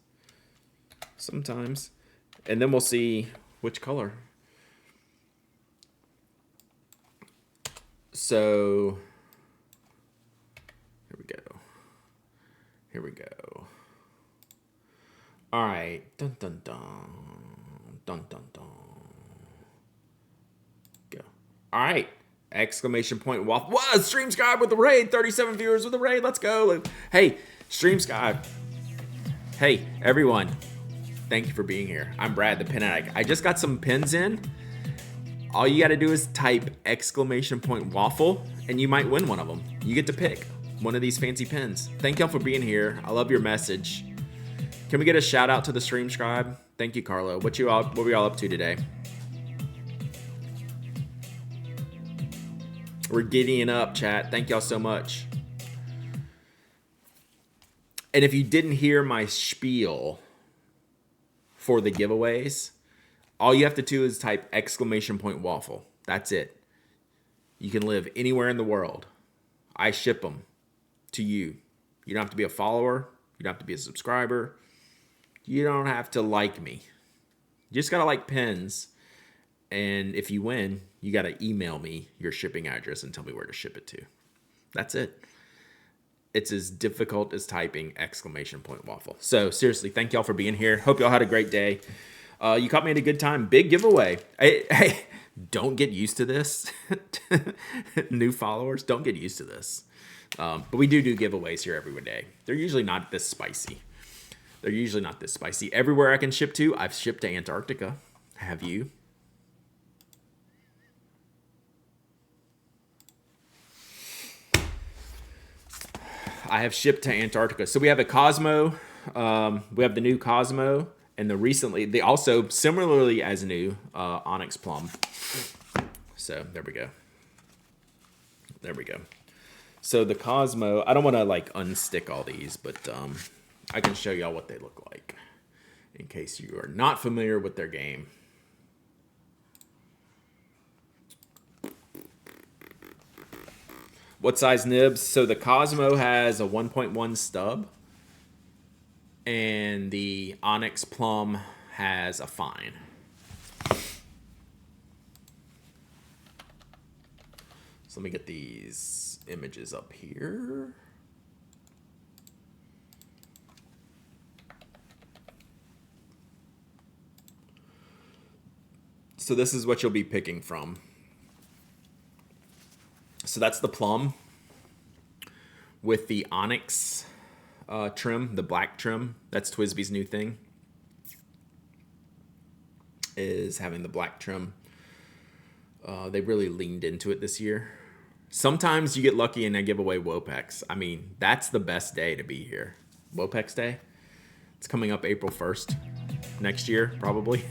And then we'll see which color. So here we go. All right. Dun dun dun. Dun dun dun. Go. All right. Exclamation point waffle. What? Stream Sky with the raid. 37 viewers with the raid. Let's go. Hey, Stream Sky. Hey, everyone. Thank you for being here. I'm Brad, the Pen Addict. I just got some pins in. All you got to do is type exclamation point waffle, and you might win one of them. You get to pick one of these fancy pins. Thank y'all for being here. I love your message. Can we get a shout out to the stream scribe? Thank you, Carlo. What were y'all up to today? We're giddying up, chat. Thank y'all so much. And if you didn't hear my spiel for the giveaways, all you have to do is type exclamation point waffle. That's it. You can live anywhere in the world. I ship them to you. You don't have to be a follower. You don't have to be a subscriber. You don't have to like me. You just got to like pins. And if you win, you got to email me your shipping address and tell me where to ship it to. That's it. It's as difficult as typing exclamation point waffle. So seriously, thank y'all for being here. Hope y'all had a great day. You caught me at a good time. Big giveaway. Hey, don't get used to this. New followers, don't get used to this. But we do giveaways here every day. They're usually not this spicy. Everywhere I can ship to, I've shipped to Antarctica. Have you? I have shipped to Antarctica. So we have a Cosmo. We have the new Cosmo. And they also similarly as new Onyx Plum. So there we go. So the Cosmo, I don't want to like unstick all these, but I can show y'all what they look like in case you are not familiar with their game. What size nibs? So the Cosmo has a 1.1 stub. And the Onyx Plum has a fine. So let me get these images up here. So this is what you'll be picking from. So that's the plum with the onyx trim, the black trim. That's Twisby's new thing, is having the black trim. They really leaned into it this year. Sometimes you get lucky and they give away Wopex. I mean, that's the best day to be here. Wopex Day. It's coming up April 1st next year, probably.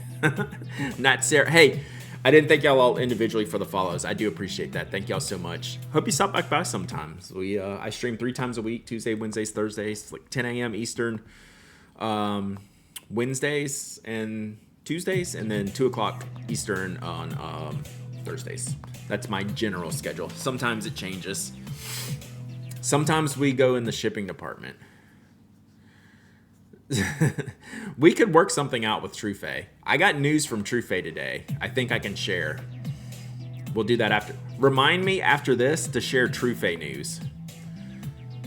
Not Sarah. Hey, I didn't thank y'all all individually for the follows. I do appreciate that. Thank y'all so much. Hope you stop back by sometimes. I stream 3 times a week, Tuesday, Wednesdays, Thursdays, like 10 a.m. Eastern, Wednesdays and Tuesdays, and then 2 o'clock Eastern on Thursdays. That's my general schedule. Sometimes it changes. Sometimes we go in the shipping department. We could work something out with TrueFae. I got news from TrueFae today. I think I can share. We'll do that after. Remind me after this to share TrueFae news.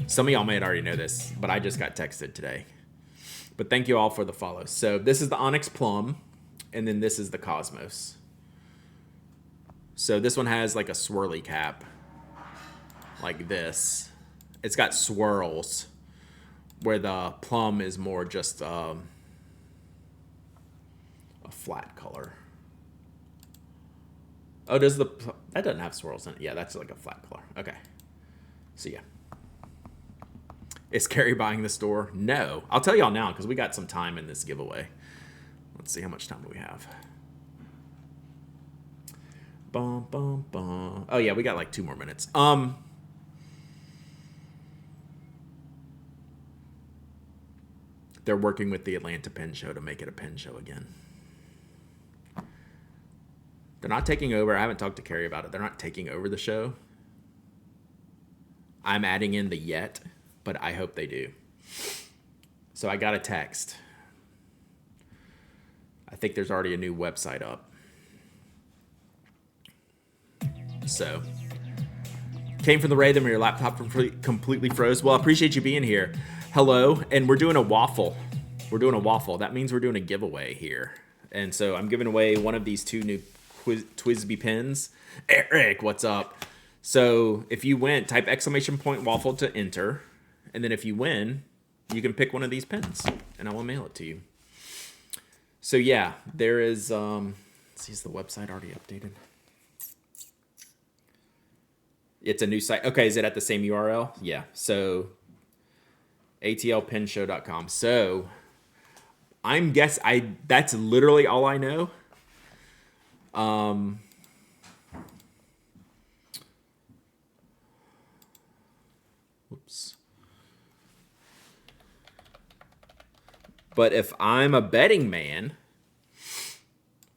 Some of y'all may already know this, but I just got texted today. But thank you all for the follow. So this is the Onyx Plum, and then this is the Cosmos. So this one has like a swirly cap, like this. It's got swirls, where the plum is more just a flat color. Oh, that doesn't have swirls in it. Yeah, that's like a flat color. Okay. So yeah. Is Carrie buying the store? No. I'll tell y'all now because we got some time in this giveaway. Let's see how much time we have. Bum, bum, bum. Oh yeah, we got like 2 more minutes. They're working with the Atlanta Pen Show to make it a pen show again. They're not taking over. I haven't talked to Carrie about it. They're not taking over the show. I'm adding in the yet, but I hope they do. So I got a text. I think there's already a new website up. So, came from the raid, then your laptop completely froze. Well, I appreciate you being here. Hello, and we're doing a waffle. We're doing a waffle. That means we're doing a giveaway here. And so I'm giving away one of these 2 new Twisby pens. Eric, what's up? So if you win, type !waffle to enter. And then if you win, you can pick one of these pens, and I will mail it to you. So yeah, there is, let's see, is the website already updated? It's a new site. Okay, is it at the same URL? Yeah, so atlpenshow.com. So that's literally all I know. Whoops. But if I'm a betting man,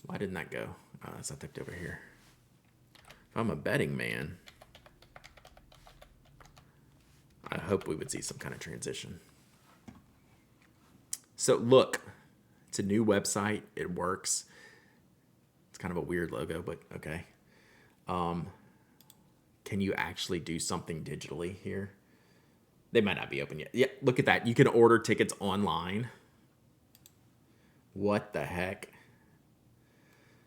why didn't that go? Oh, that's not typed over here. If I'm a betting man, I hope we would see some kind of transition. So look, it's a new website. It works. It's kind of a weird logo, but okay. Can you actually do something digitally here? They might not be open yet. Yeah, look at that. You can order tickets online. What the heck?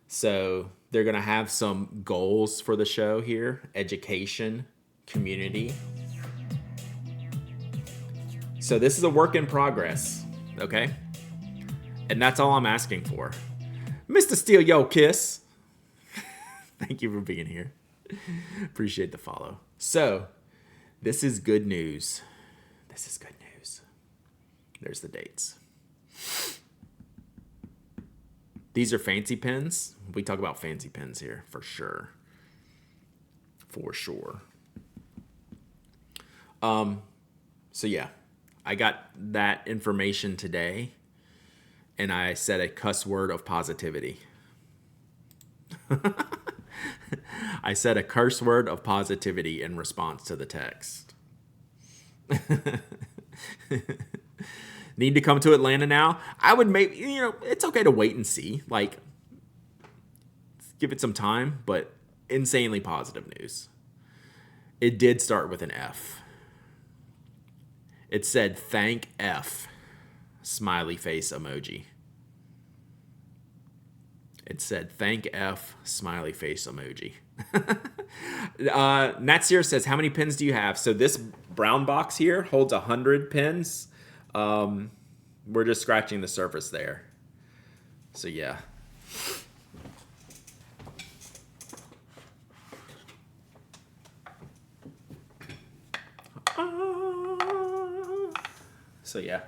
So they're going to have some goals for the show here. Education, community. So this is a work in progress, okay? And that's all I'm asking for. Mr. Steal Yo Kiss. Thank you for being here. Appreciate the follow. So, this is good news. This is good news. There's the dates. These are fancy pens. We talk about fancy pens here, for sure. For sure. So yeah, I got that information today, and I said a cuss word of positivity. I said a curse word of positivity in response to the text. Need to come to Atlanta now? I would maybe, it's okay to wait and see. Like, give it some time, but insanely positive news. It did start with an F. It said thank F, smiley face emoji. It said thank F, smiley face emoji. Natsir says, how many pins do you have? So this brown box here holds 100 pins. We're just scratching the surface there. So yeah. So yeah,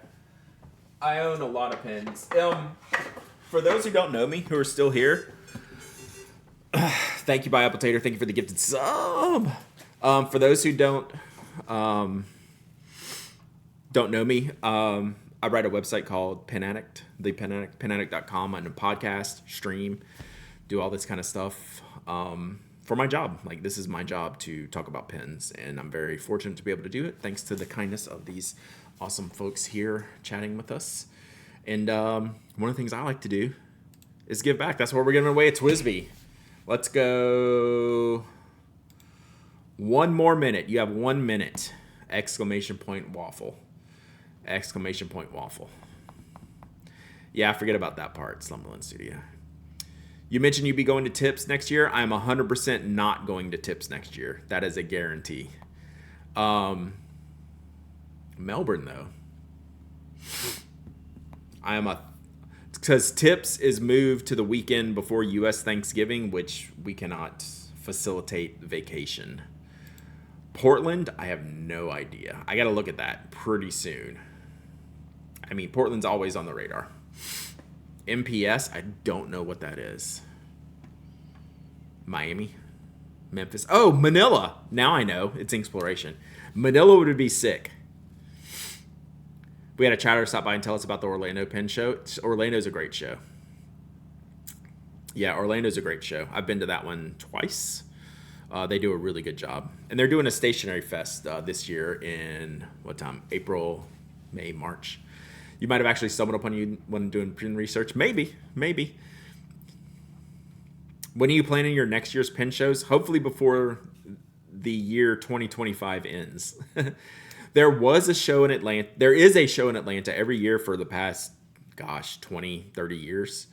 I own a lot of pins. For those who don't know me, who are still here, thank you, By Apple Tater. Thank you for the gifted sub. For those who don't know me, I write a website called Pen Addict, the Pen Addict, penaddict.com, and a podcast, stream, do all this kind of stuff for my job. Like, this is my job to talk about pens, and I'm very fortunate to be able to do it thanks to the kindness of these awesome folks here chatting with us. And one of the things I like to do is give back. That's why we're giving away a Twisby. Let's go 1 more minute. You have 1 minute. Exclamation point waffle. Exclamation point waffle. Yeah, forget about that part, Slumberland Studio. You mentioned you'd be going to Tips next year. I'm 100% not going to Tips next year. That is a guarantee. Melbourne, though. Because Tips is moved to the weekend before U.S. Thanksgiving, which we cannot facilitate vacation. Portland, I have no idea. I got to look at that pretty soon. I mean, Portland's always on the radar. MPS, I don't know what that is. Miami? Memphis? Oh, Manila. Now I know. It's exploration. Manila would be sick. We had a chatter stop by and tell us about the Orlando Pen Show. Orlando's a great show. Yeah, Orlando's a great show. I've been to that one twice. They do a really good job. And they're doing a stationery fest this year in, what time? April, May, March. You might have actually stumbled upon you when doing pen research. Maybe. When are you planning your next year's pen shows? Hopefully before the year 2025 ends. There was a show in Atlanta. There is a show in Atlanta every year for the past, 20, 30 years.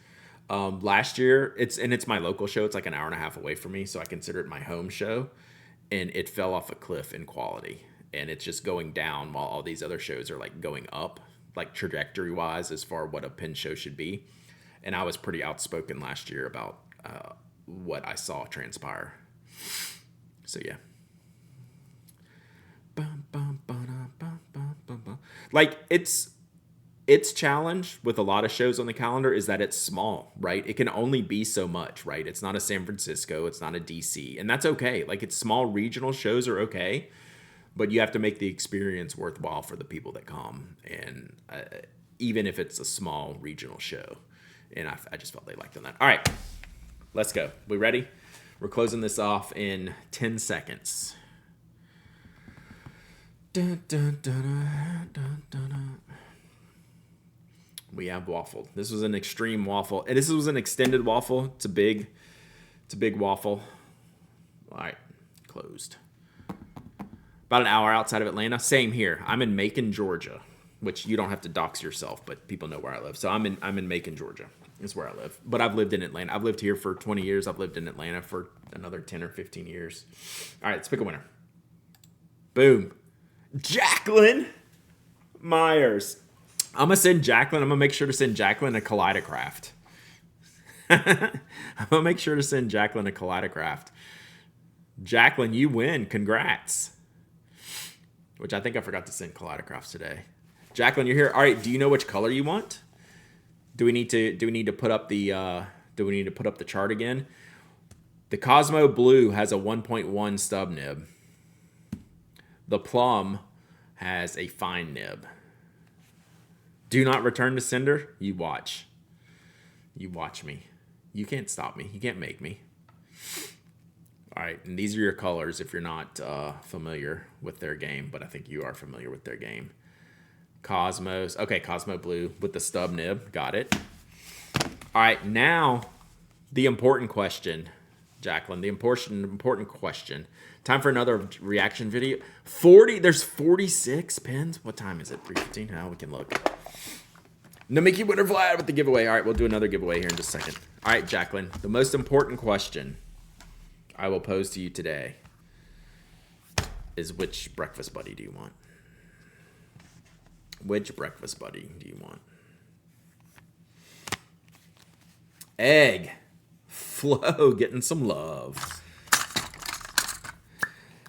Last year, it's my local show. It's like an hour and a half away from me, so I consider it my home show. And it fell off a cliff in quality. And it's just going down while all these other shows are like going up, like trajectory-wise as far as what a pen show should be. And I was pretty outspoken last year about what I saw transpire. So yeah. Like, its challenge with a lot of shows on the calendar is that it's small, right? It can only be so much, right? It's not a San Francisco, it's not a DC, and that's okay. Like, it's small regional shows are okay, but you have to make the experience worthwhile for the people that come, and even if it's a small regional show. And I just felt they liked that. All right, let's go. We ready? We're closing this off in 10 seconds. Dun, dun, dun, dun, dun, dun. We have waffled. This was an extreme waffle. And this was an extended waffle. It's a big waffle. All right, closed. About an hour outside of Atlanta. Same here. I'm in Macon, Georgia, which you don't have to dox yourself, but people know where I live. So I'm in Macon, Georgia. Is where I live. But I've lived in Atlanta. I've lived here for 20 years. I've lived in Atlanta for another 10 or 15 years. All right, let's pick a winner. Boom. Jacqueline Myers. I'm going to make sure to send Jacqueline a Kaleidocraft. I'm going to make sure to send Jacqueline a Kaleidocraft. Jacqueline, you win. Congrats. Which I think I forgot to send Kaleidocrafts today. Jacqueline, you're here. All right, do you know which color you want? Do we need to put up the chart again? The Cosmo Blue has a 1.1 stub nib. The Plum has a fine nib. Do not return to sender. You watch. You watch me. You can't stop me. You can't make me. All right, and these are your colors if you're not familiar with their game, but I think you are familiar with their game. Cosmos. Okay, Cosmo Blue with the stub nib. Got it. All right, now the important question. Jacqueline. The important question. Time for another reaction video. 40. There's 46 pins. What time is it? 3:15. Now we can look. No, Mickey Winter Vlad with the giveaway. All right, we'll do another giveaway here in just a second. All right, Jacqueline. The most important question I will pose to you today is, which breakfast buddy do you want? Which breakfast buddy do you want? Egg. Flo getting some love.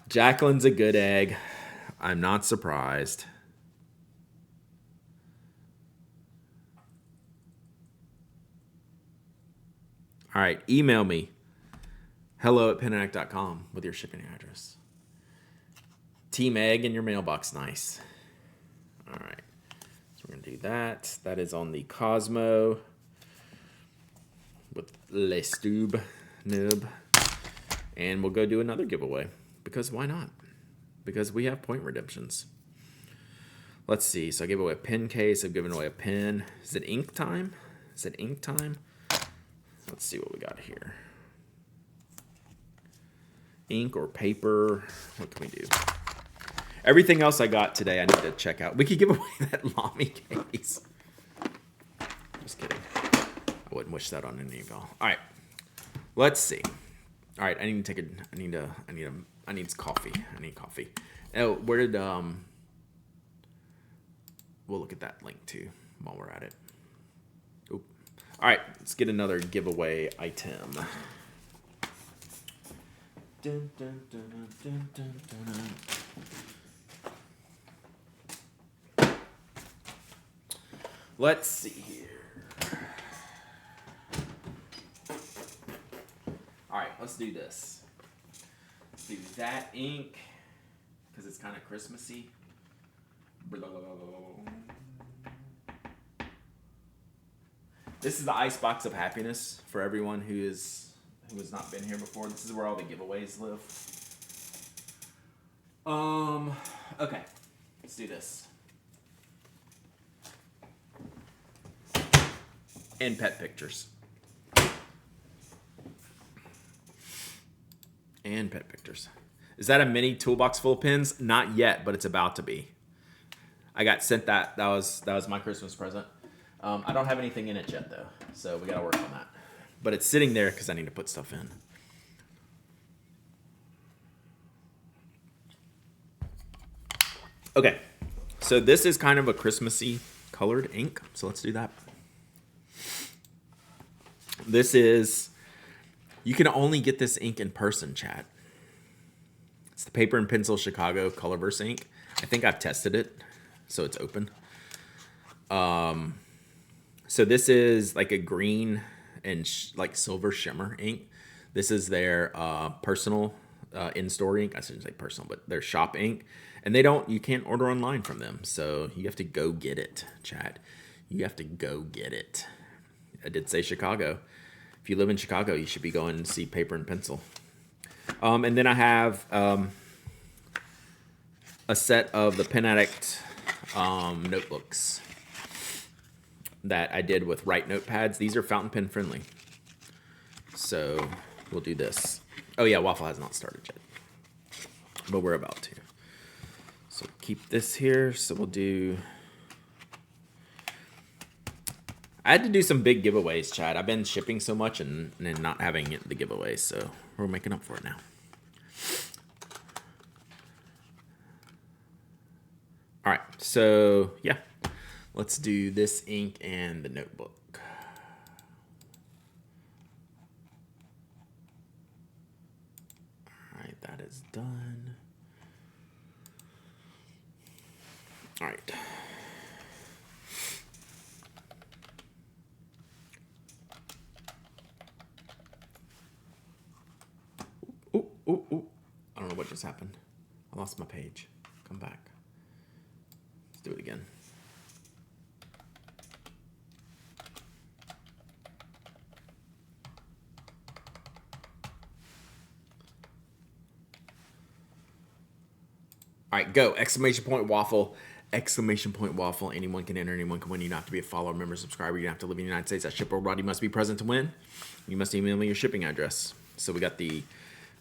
Jacqueline's a good egg. I'm not surprised. All right, email me. hello@pinac.com with your shipping address. Team Egg in your mailbox. Nice. All right. So we're going to do that. That is on the Cosmo with Le Stube Noob. And we'll go do another giveaway. Because why not? Because we have point redemptions. Let's see. So I gave away a pin case. I've given away a pin. Is it ink time? Is it ink time? Let's see what we got here. Ink or paper. What can we do? Everything else I got today, I need to check out. We could give away that Lamy case. Just kidding. I wouldn't wish that on any of y'all. All right. Let's see. All right. I need to take a. I need coffee. I need coffee. Oh, where did we'll look at that link too while we're at it. Oop. All right. Let's get another giveaway item. Dun, dun, dun, dun, dun, dun, dun. Let's see here. All right, let's do this. Let's do that ink because it's kind of Christmassy. This is the Icebox of Happiness for everyone who has not been here before. This is where all the giveaways live. Okay, let's do this. And pet pictures. And pet pictures. Is that a mini toolbox full of pins? Not yet, but it's about to be. I got sent that. That was my Christmas present. I don't have anything in it yet, though. So we got to work on that. But it's sitting there because I need to put stuff in. Okay. So this is kind of a Christmassy colored ink. So let's do that. This is, you can only get this ink in person, chat. It's the Paper and Pencil Chicago Colorverse ink. I think I've tested it, so it's open. So this is like a green and like silver shimmer ink. This is their personal in-store ink. I shouldn't say personal, but their shop ink. And you can't order online from them, so you have to go get it, chat. You have to go get it. I did say Chicago. If you live in Chicago, you should be going to see Paper and Pencil. And then I have a set of the Pen Addict notebooks that I did with Write notepads. These are fountain pen friendly. So we'll do this. Oh yeah, Waffle has not started yet, but we're about to. So keep this here. So we'll do. I had to do some big giveaways, Chad. I've been shipping so much and not having the giveaways, so we're making up for it now. All right, so yeah, let's do this ink and the notebook. All right, that is done. All right. Ooh. I don't know what just happened. I lost my page. Come back. Let's do it again. All right, go. Exclamation point waffle. Exclamation point waffle. Anyone can enter. Anyone can win. You don't have to be a follower, member, subscriber. You don't have to live in the United States. That ship worldwide. You must be present to win. You must email me your shipping address. So we got the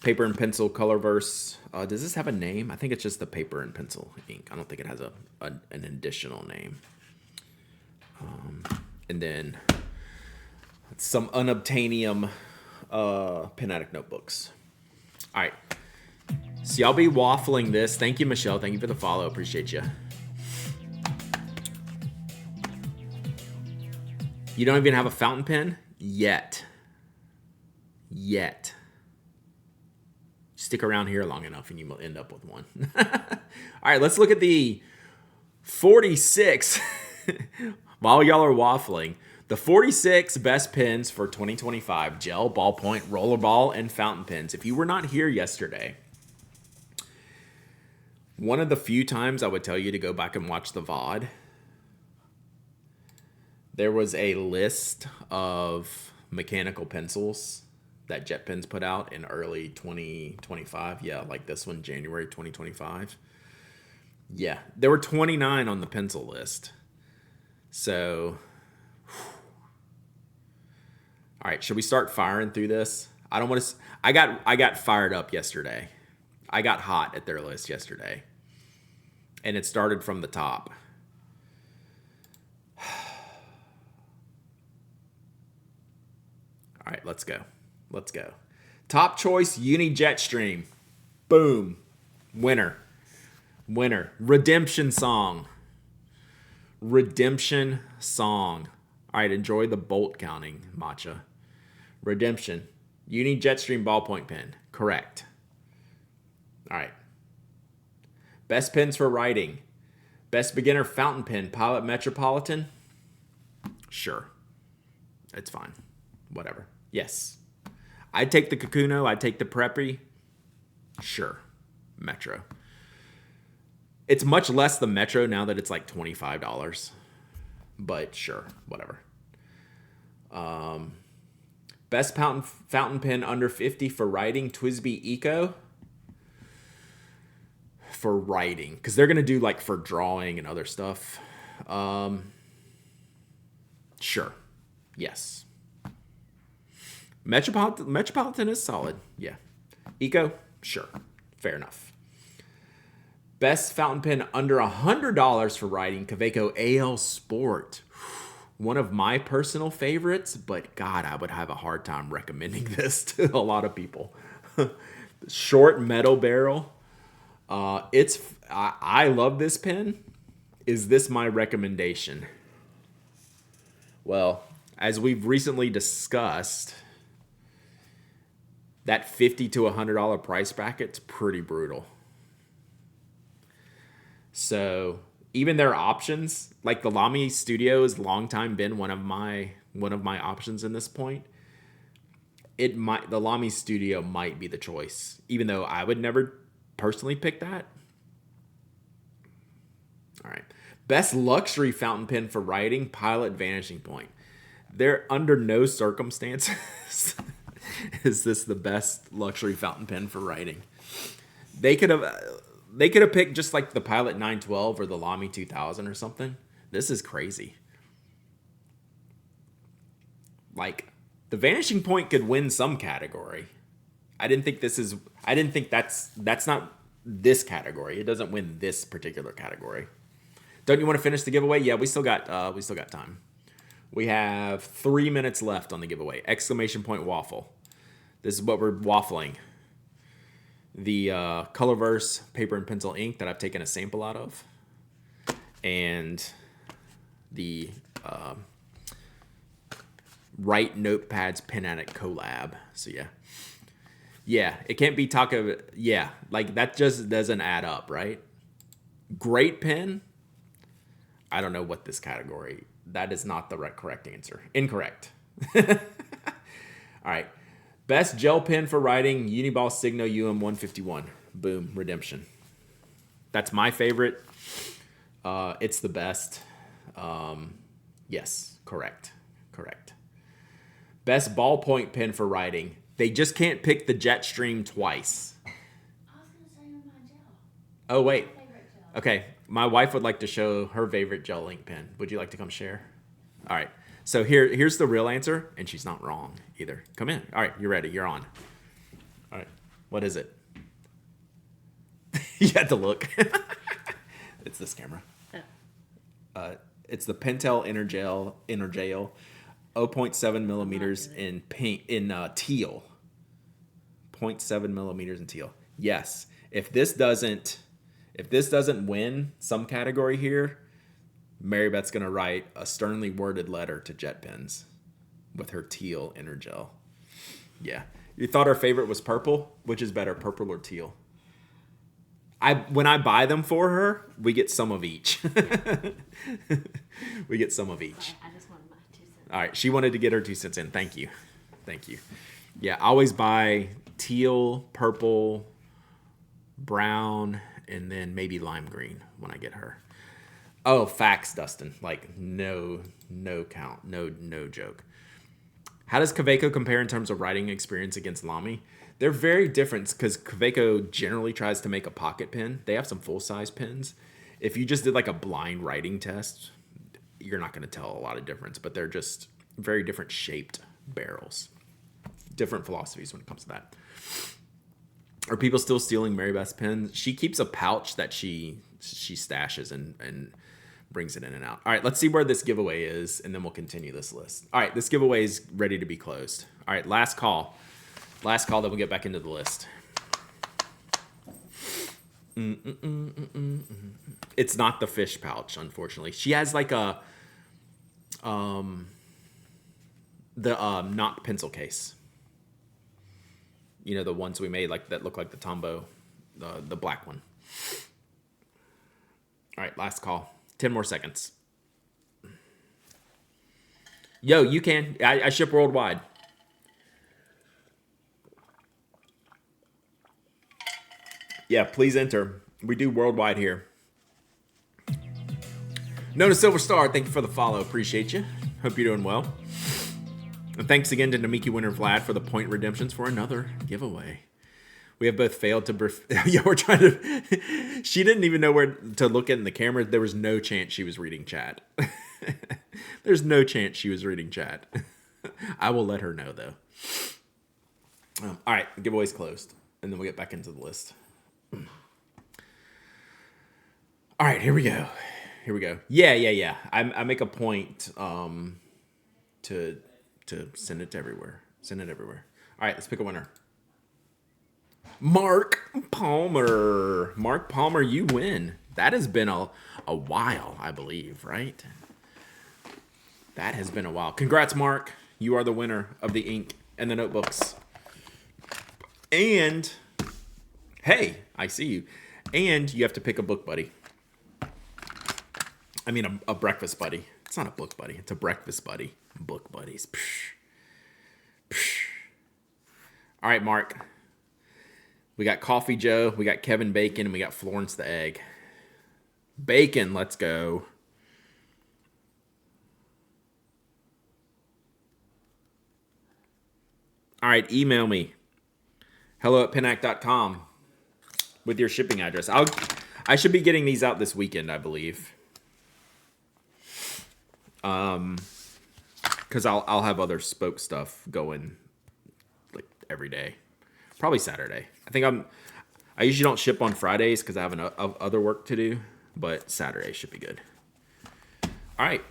paper and pencil Colorverse. Does this have a name? I think it's just the paper and pencil ink. I don't think it has an additional name. And then some unobtainium pen addict notebooks. All right. So y'all be waffling this. Thank you, Michelle. Thank you for the follow. Appreciate you. You don't even have a fountain pen? Yet. Stick around here long enough and you will end up with one. All right, let's look at the 46. While y'all are waffling, the 46 best pens for 2025. Gel, ballpoint, rollerball, and fountain pens. If you were not here yesterday, one of the few times I would tell you to go back and watch the VOD, there was a list of mechanical pencils that JetPens put out in early 2025. Yeah, like this one, January 2025. Yeah, there were 29 on the pencil list. So, all right, should we start firing through this? I don't want to. I got fired up yesterday. I got hot at their list yesterday, and it started from the top. All right, let's go. Top choice, Uni Jetstream. Boom. Winner. Redemption song. All right, enjoy the bolt counting, Matcha. Redemption. Uni Jetstream ballpoint pen. Correct. All right. Best pens for writing. Best beginner fountain pen, Pilot Metropolitan. Sure. It's fine. Whatever. Yes. I'd take the Kakuno. I'd take the Preppy. Sure. Metro. It's much less the Metro now that it's like $25. But sure. Whatever. Best fountain pen under 50 for writing. TWSBI Eco. For writing. Because they're going to do like for drawing and other stuff. Sure. Yes. Metropolitan is solid. Yeah. Eco? Sure. Fair enough. Best fountain pen under $100 for writing. Kaweco AL Sport. One of my personal favorites, but God, I would have a hard time recommending this to a lot of people. Short metal barrel. I love this pen. Is this my recommendation? Well, as we've recently discussed, that $50 to $100 price bracket's pretty brutal. So even their options, like the Lamy Studio has long time been one of my options in this point. The Lamy Studio might be the choice, even though I would never personally pick that. All right. Best luxury fountain pen for writing, Pilot Vanishing Point. They're under no circumstances is this the best luxury fountain pen for writing. They could have picked just like the Pilot 912 or the Lamy 2000 or something. This is crazy. Like the Vanishing Point could win some category. I didn't think that's not this category. It doesn't win this particular category. Don't you want to finish the giveaway? Yeah, we still got time. We have 3 minutes left on the giveaway. Exclamation point waffle. This is what we're waffling. The Colorverse paper and pencil ink that I've taken a sample out of. And the Write Notepads Pen Addict collab. So yeah. Yeah, it can't be Taco. Yeah, like that just doesn't add up, right? Great pen. I don't know what this category. That is not the correct answer. Incorrect. All right. Best gel pen for writing, Uniball Signo UM151. Boom, redemption. That's my favorite. It's the best. Yes, correct. Best ballpoint pen for writing. They just can't pick the Jetstream twice. I was going to say my gel. Oh, wait. My favorite gel. Okay. My wife would like to show her favorite gel ink pen. Would you like to come share? All right. So here's the real answer, and she's not wrong either. Come in. All right. You're ready. You're on. All right. What is it? You had to look. It's this camera. It's the Pentel Energel 0.7 millimeters in paint in teal. 0.7 millimeters in teal. Yes. If this doesn't win some category here, Mary Beth's gonna write a sternly worded letter to Jet Pens with her teal Energel. Yeah. You thought our favorite was purple? Which is better, purple or teal? When I buy them for her, we get some of each. We get some of each. I just wanted my 2 cents. All right, she wanted to get her 2 cents in. Thank you. Yeah, I always buy teal, purple, brown, and then maybe lime green when I get her. Oh, facts, Dustin. Like no count, no joke. How does Kaweco compare in terms of writing experience against Lamy? They're very different because Kaweco generally tries to make a pocket pen. They have some full-size pens. If you just did like a blind writing test, you're not going to tell a lot of difference, but they're just very different shaped barrels. Different philosophies when it comes to that. Are people still stealing Mary Beth's pens? She keeps a pouch that she stashes and brings it in and out. All right, let's see where this giveaway is, and then we'll continue this list. All right, this giveaway is ready to be closed. All right, last call. Then we'll get back into the list. It's not the fish pouch, unfortunately. She has like a knock pencil case. You know, the ones we made like that look like the Tombow, the black one. All right, last call. 10 more seconds. Yo, you can. I ship worldwide. Yeah, please enter. We do worldwide here. Nona Silver Star, thank you for the follow. Appreciate you. Hope you're doing well. And thanks again to Namiki Winner Vlad for the point redemptions for another giveaway. We have both failed to... yeah, we're trying to... She didn't even know where to look in the camera. There was no chance she was reading chat. There's no chance she was reading chat. I will let her know, though. All right, the giveaway's closed. And then we'll get back into the list. All right, here we go. Yeah. I make a point to send it everywhere. All right, let's pick a winner. Mark Palmer, you win. That has been a while, I believe, right? That has been a while. Congrats, Mark. You are the winner of the ink and the notebooks. And, hey, I see you. And you have to pick a book buddy. I mean, a breakfast buddy. It's not a book buddy. It's a breakfast buddy. Book buddies. Psh. All right, Mark. We got Coffee Joe, we got Kevin Bacon, and we got Florence the Egg. Bacon, let's go. All right, email me. hello@pinac.com with your shipping address. I should be getting these out this weekend, I believe. Because I'll have other spoke stuff going like every day. Probably Saturday. I usually don't ship on Fridays because I have other work to do, but Saturday should be good. All right.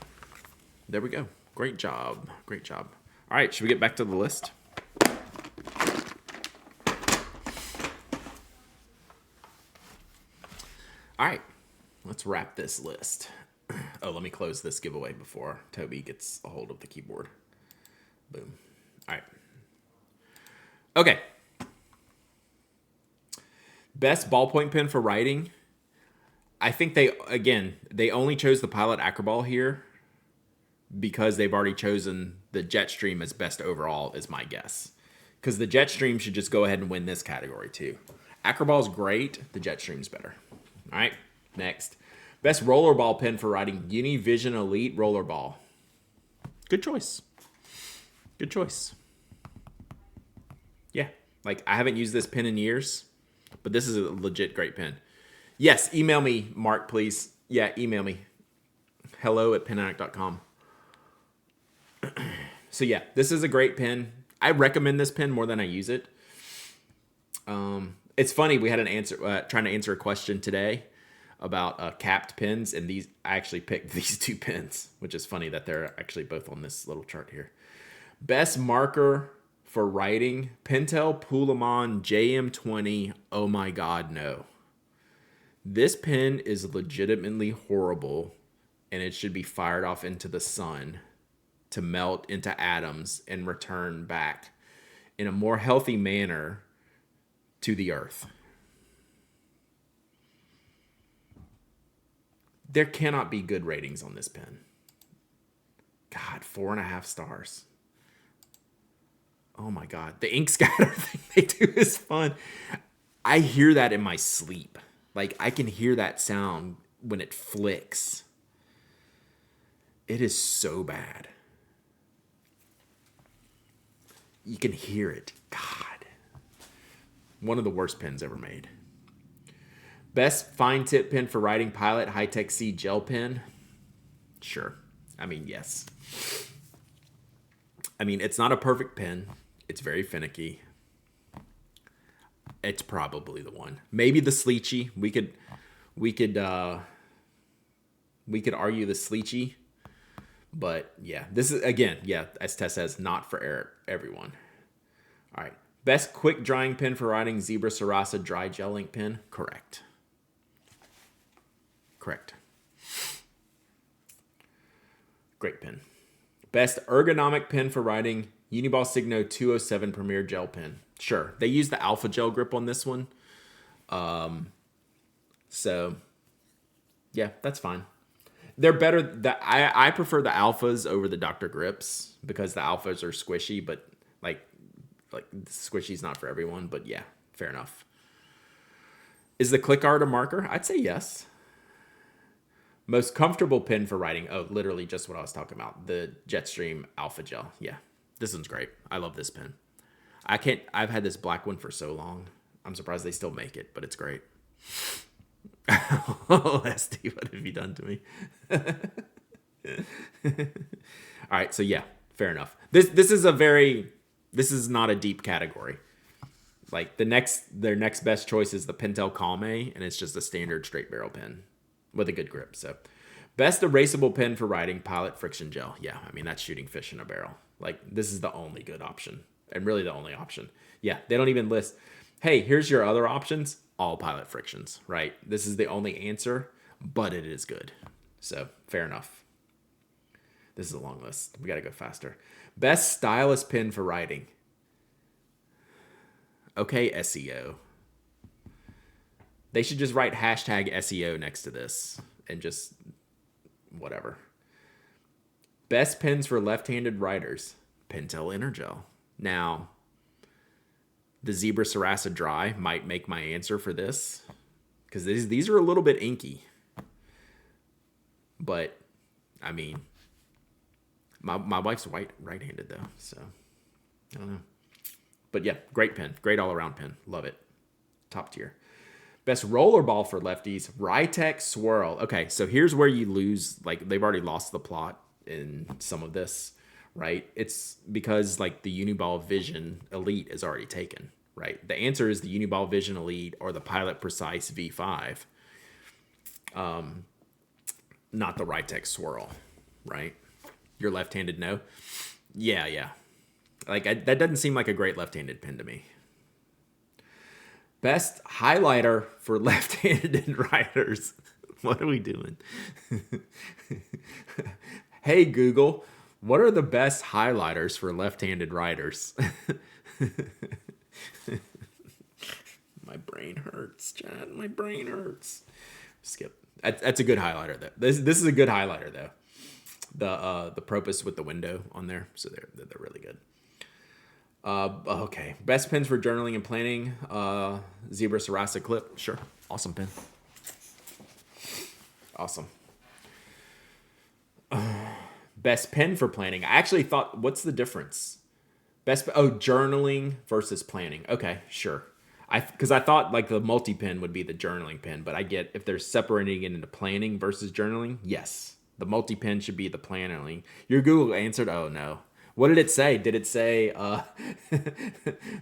There we go. Great job. All right. Should we get back to the list? All right. Let's wrap this list. Oh, let me close this giveaway before Toby gets a hold of the keyboard. Boom. All right. Okay. Best ballpoint pen for writing. I think they only chose the Pilot Acroball here because they've already chosen the Jetstream as best overall, is my guess. Because the Jetstream should just go ahead and win this category too. Acroball's great. The Jetstream's better. All right, next. Best rollerball pen for writing. Univision Elite Rollerball. Good choice. Yeah, like I haven't used this pen in years. But this is a legit great pen. Yes, email me, Mark, please. Yeah, email me. hello@pinac.com. So yeah, this is a great pen. I recommend this pen more than I use it. It's funny. We had an answer trying to answer a question today about capped pins, and these I actually picked these two pins, which is funny that they're actually both on this little chart here. Best marker for writing: Pentel Pulamon JM20. Oh my God, no! This pen is legitimately horrible, and it should be fired off into the sun to melt into atoms and return back in a more healthy manner to the earth. There cannot be good ratings on this pen. God, 4.5 stars. Oh my God. The ink scatter thing they do is fun. I hear that in my sleep. Like, I can hear that sound when it flicks. It is so bad. You can hear it. God. One of the worst pens ever made. Best fine tip pen for writing: Pilot High-Tech C gel pen. Sure. I mean, yes. I mean, it's not a perfect pen. It's very finicky. It's probably the one. Maybe the Sleechy. We could argue the Sleechy. But yeah, this is, again, yeah, as Tess says, not for everyone. All right. Best quick drying pen for writing: Zebra Sarasa dry gel ink pen. Correct. Great pen. Best ergonomic pen for writing: Uniball Signo 207 Premier Gel Pen. Sure. They use the Alpha Gel grip on this one. So, yeah, that's fine. They're better. I prefer the Alphas over the Dr. Grips because the Alphas are squishy, but like squishy's not for everyone. But yeah, fair enough. Is the click art a marker? I'd say yes. Most comfortable pen for writing. Oh, literally just what I was talking about. The Jetstream Alpha Gel. Yeah, this one's great. I love this pen. I've had this black one for so long. I'm surprised they still make it, but it's great. Oh, SD, what have you done to me? All right, so yeah, fair enough. This is not a deep category. Like their next best choice is the Pentel Calme, and it's just a standard straight barrel pen with a good grip. So, best erasable pen for writing: Pilot Friction Gel. Yeah, I mean, that's shooting fish in a barrel. Like, this is the only good option, and really the only option. Yeah, they don't even list, hey, here's your other options, all Pilot Frictions, right? This is the only answer, but it is good. So, fair enough. This is a long list. We got to go faster. Best stylus pen for writing: okay, SEO. They should just write hashtag SEO next to this and just whatever. Best pens for left-handed writers: Pentel Energel. Now, the Zebra Sarasa Dry might make my answer for this because these are a little bit inky. But, I mean, my wife's right-handed though, so I don't know. But yeah, great pen. Great all-around pen. Love it. Top tier. Best rollerball for lefties: Rytech Swirl. Okay, so here's where you lose. Like, they've already lost the plot in some of this, right? It's because like the Uniball Vision Elite is already taken, right? The answer is the Uniball Vision Elite or the Pilot Precise V5, not the Rytech Swirl, right? You're left-handed, no? Yeah. Like, that doesn't seem like a great left-handed pen to me. Best highlighter for left-handed writers. What are we doing? Hey, Google, what are the best highlighters for left-handed writers? My brain hurts, Chad. My brain hurts. Skip. That's a good highlighter, though. This is a good highlighter, though. The Propus with the window on there, so they're really good. Okay. Best pens for journaling and planning: Zebra Sarasa Clip. Sure. Awesome pen. Awesome. Best pen for planning. I actually thought, what's the difference? Journaling versus planning. Okay, sure. Because I thought like the multi pen would be the journaling pen, but I get if they're separating it into planning versus journaling. Yes, the multi pen should be the planning. Your Google answered, oh no. What did it say? Did it say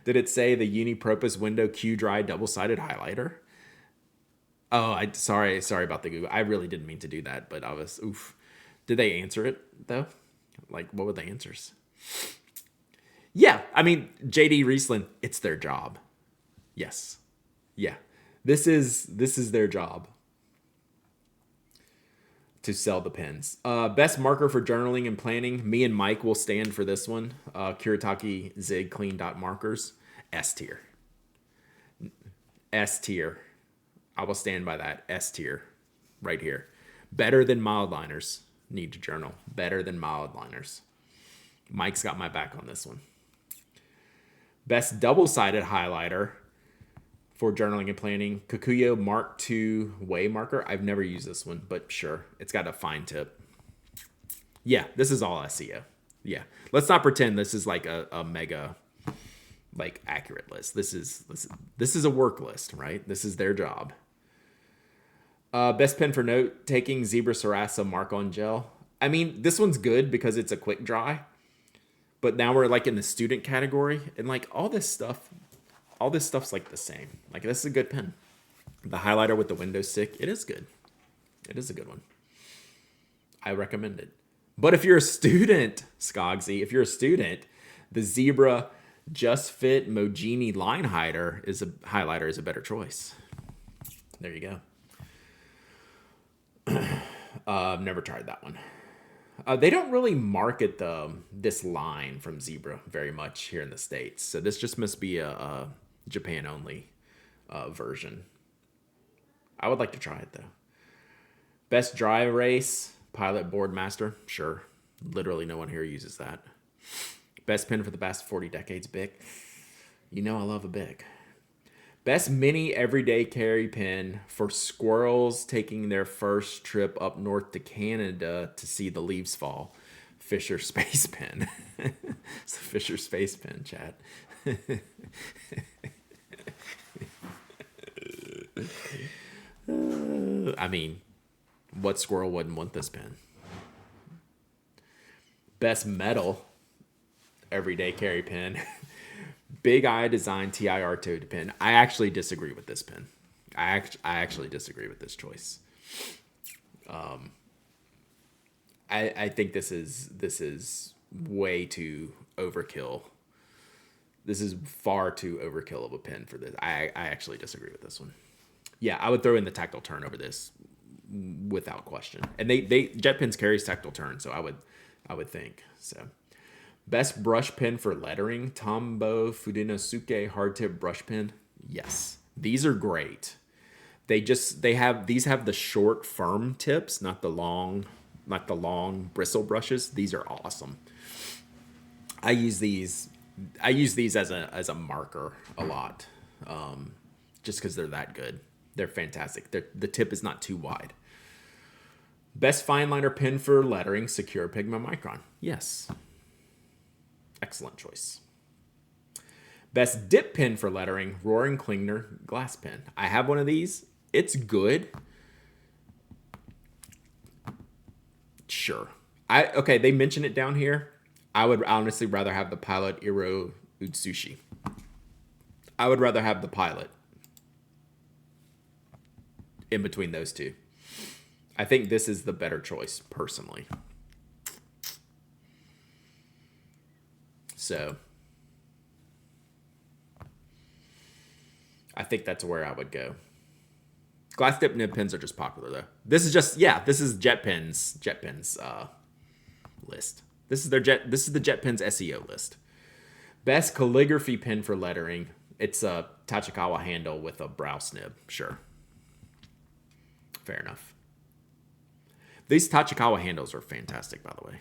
did it say the Unipurpose Window Q Dry double-sided highlighter? Oh, I sorry about the Google. I really didn't mean to do that, but I was oof. Did they answer it though? Like what were the answers? Yeah, I mean JD Riesland, it's their job. Yes. Yeah. This is their job to sell the pens. Best marker for journaling and planning. Me and Mike will stand for this one. Kuretake Zig Clean Dot markers. S tier. S tier. I will stand by that. S tier. Right here. Better than mild liners. Need to journal. Better than mild liners. Mike's got my back on this one. Best double-sided highlighter for journaling and planning. Kikuyo Mark II Way Marker. I've never used this one, but sure. It's got a fine tip. Yeah, this is all SEO. Yeah. Let's not pretend this is like a mega like accurate list. This is a work list, right? This is their job. Best pen for note taking Zebra Sarasa Mark on Gel. I mean, this one's good because it's a quick dry. But now we're like in the student category, and like all this stuff's like the same. Like this is a good pen. The highlighter with the window stick, it is good. It is a good one. I recommend it. But if you're a student, Skogsy, if you're a student, the Zebra Just Fit Mogini line highlighter is a better choice. There you go. I've never tried that one. They don't really market this line from Zebra very much here in the States. So this just must be a Japan only version. I would like to try it though. Best dry erase, Pilot Boardmaster. Sure. Literally no one here uses that. Best pen for the past 40 decades, Bic. You know I love a Bic. Best mini everyday carry pen for squirrels taking their first trip up north to Canada to see the leaves fall. Fisher Space Pen. It's the Fisher Space Pen, chat. I mean, what squirrel wouldn't want this pen? Best metal everyday carry pen. Big Eye Design TIR Toad pen. I actually disagree with this pen. I actually disagree with this choice. I think this is way too overkill. This is far too overkill of a pen for this. I actually disagree with this one. Yeah, I would throw in the tactile turn over this without question. And they Jet Pens carries tactile turn, so I would think so. Best brush pen for lettering, Tombow Fudenosuke hard tip brush pen. Yes, these are great. These have the short firm tips, not the long bristle brushes. These are awesome. I use these as a marker a lot, just because they're that good. They're fantastic. The tip is not too wide. Best fine liner pen for lettering, Secure Pigment Micron. Yes. Excellent choice. Best dip pen for lettering, Roaring Klingner glass pen. I have one of these. It's good. Sure. Okay, they mention it down here. I would honestly rather have the Pilot Iro Utsushi. I would rather have the Pilot in between those two. I think this is the better choice, personally. So I think that's where I would go. Glass dip nib pens are just popular though. This is Jet Pens list. This is the Jet Pens SEO list. Best calligraphy pen for lettering. It's a Tachikawa handle with a brow snib. Sure. Fair enough. These Tachikawa handles are fantastic, by the way.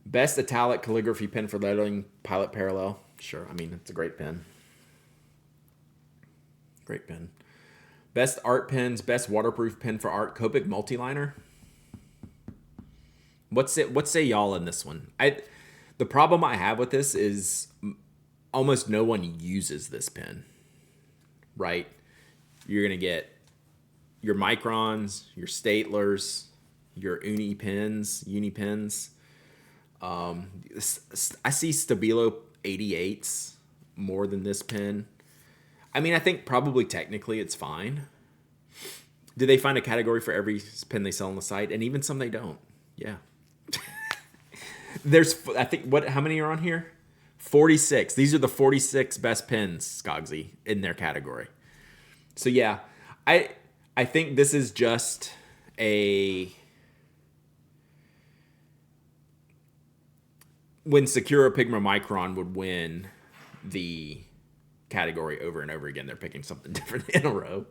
Best italic calligraphy pen for lettering, Pilot Parallel. Sure, I mean, it's a great pen. Great pen. Best art pens, best waterproof pen for art, Copic Multiliner. What say y'all in this one? The problem I have with this is almost no one uses this pen, right? You're going to get your microns, your staplers, your uni pens. I see Stabilo 88s more than this pen. I mean, I think probably technically it's fine. Do they find a category for every pen they sell on the site? And even some they don't. Yeah. I think, how many are on here? 46. These are the 46 best pens, Skogsy, in their category. So yeah, I think this is just when Sakura Pigma Micron would win the category over and over again, they're picking something different in a row.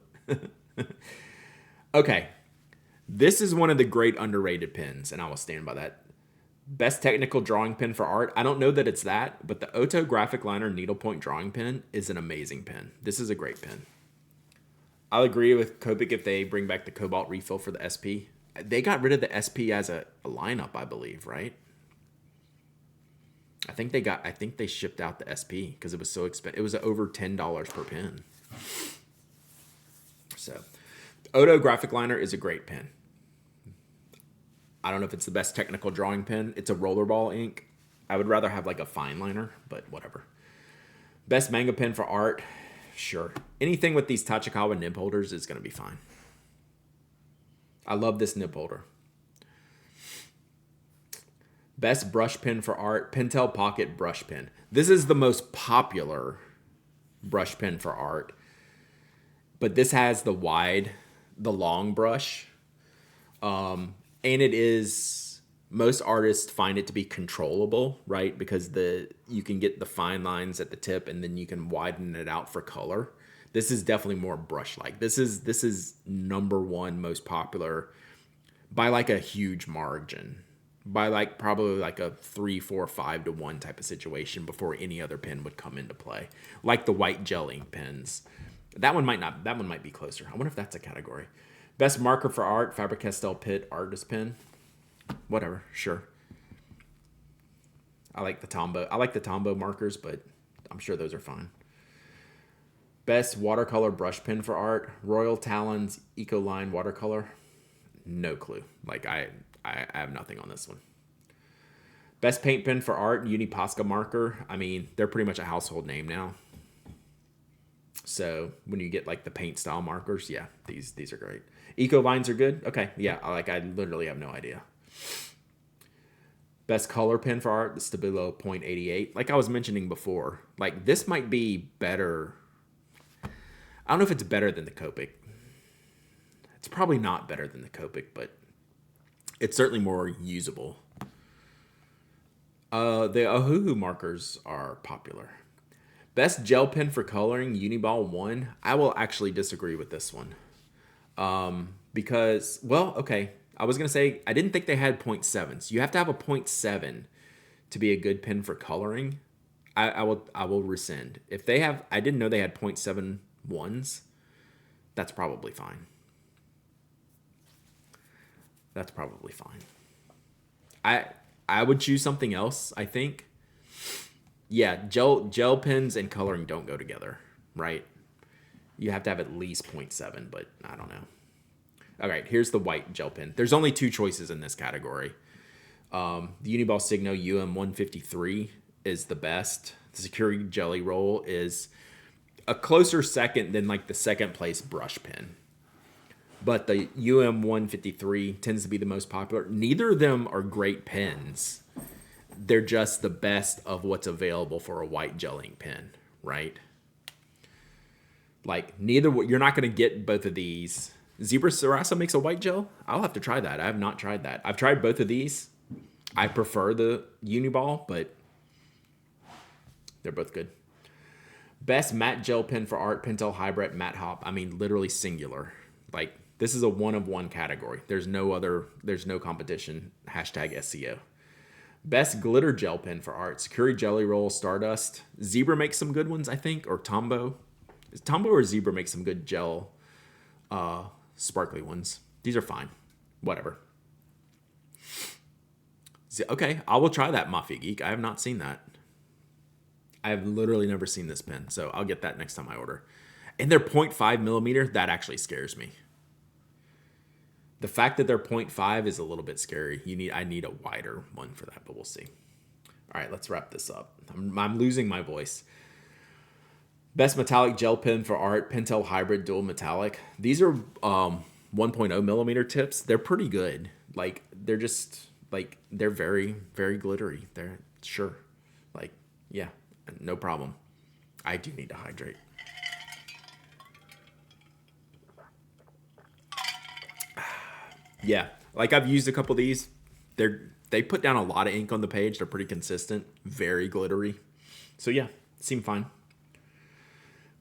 Okay. This is one of the great underrated pens, and I will stand by that. Best technical drawing pen for art. I don't know that it's that, but the Oto Graphic Liner Needlepoint Drawing Pen is an amazing pen. This is a great pen. I'll agree with Copic if they bring back the Cobalt refill for the SP. They got rid of the SP as a lineup, I believe, right? I think they shipped out the SP because it was so expensive. It was over $10 per pen. So, Oto Graphic Liner is a great pen. I don't know if it's the best technical drawing pen. It's a rollerball ink. I would rather have like a fine liner, but whatever. Best manga pen for art. Sure. Anything with these Tachikawa nib holders is going to be fine. I love this nib holder. Best brush pen for art. Pentel Pocket Brush Pen. This is the most popular brush pen for art. But this has the long brush. And it is, most artists find it to be controllable, right? Because you can get the fine lines at the tip and then you can widen it out for color. This is definitely more brush-like. This is number one most popular by like a huge margin. By like probably like a 3, 4, 5 to 1 type of situation before any other pen would come into play. Like the white gel ink pens. That one might be closer. I wonder if that's a category. Best marker for art, Faber-Castell Pitt Artist Pen. Whatever, sure. I like the Tombow markers, but I'm sure those are fine. Best watercolor brush pen for art, Royal Talons Ecoline Watercolor. No clue. Like I have nothing on this one. Best paint pen for art, Uniposca marker. I mean, they're pretty much a household name now. So when you get like the paint style markers, yeah, these are great. Eco lines are good. Okay, yeah, I literally have no idea. Best color pen for art, the Stabilo .88. Like I was mentioning before, like this might be better. I don't know if it's better than the Copic. It's probably not better than the Copic, but it's certainly more usable. The Ohuhu markers are popular. Best gel pen for coloring, Uniball 1. I will actually disagree with this one. Because, well, okay. I was going to say, I didn't think they had 0.7s. You have to have a 0.7 to be a good pen for coloring. I will rescind. If they have, I didn't know they had 0.71s. That's probably fine. That's probably fine. I would choose something else, I think. Yeah, gel pens and coloring don't go together, right? You have to have at least 0.7, but I don't know. All right, here's the white gel pen. There's only 2 choices in this category. The Uniball Signo UM153 is the best. The Security Jelly Roll is a closer second than like the second place brush pen. But the UM153 tends to be the most popular. Neither of them are great pens. They're just the best of what's available for a white gel ink pen, right? Like you're not going to get both of these. Zebra Sarasa makes a white gel. I'll have to try that. I have not tried that. I've tried both of these. I prefer the Uniball, but they're both good. Best matte gel pen for art, Pentel Hybrid Matte Hop. I mean, literally singular. Like, this is a one of one category. There's no competition. #SCO. Best glitter gel pen for art, Security Jelly Roll, Stardust. Zebra makes some good ones, I think, or Tombow. Tombow or Zebra makes some good gel sparkly ones. These are fine. Whatever. Okay, I will try that, Mafia Geek. I have not seen that. I have literally never seen this pen, so I'll get that next time I order. And they're 0.5 millimeter. That actually scares me. The fact that they're 0.5 is a little bit scary. I need a wider one for that, but we'll see. All right, let's wrap this up. I'm losing my voice. Best metallic gel pen for art, Pentel Hybrid Dual Metallic. These are 1.0 millimeter tips. They're pretty good. Like, they're just, like, they're very, very glittery. They're, sure. Like, yeah, no problem. I do need to hydrate. Yeah, like I've used a couple of these. They put down a lot of ink on the page. They're pretty consistent, very glittery. So yeah, seem fine.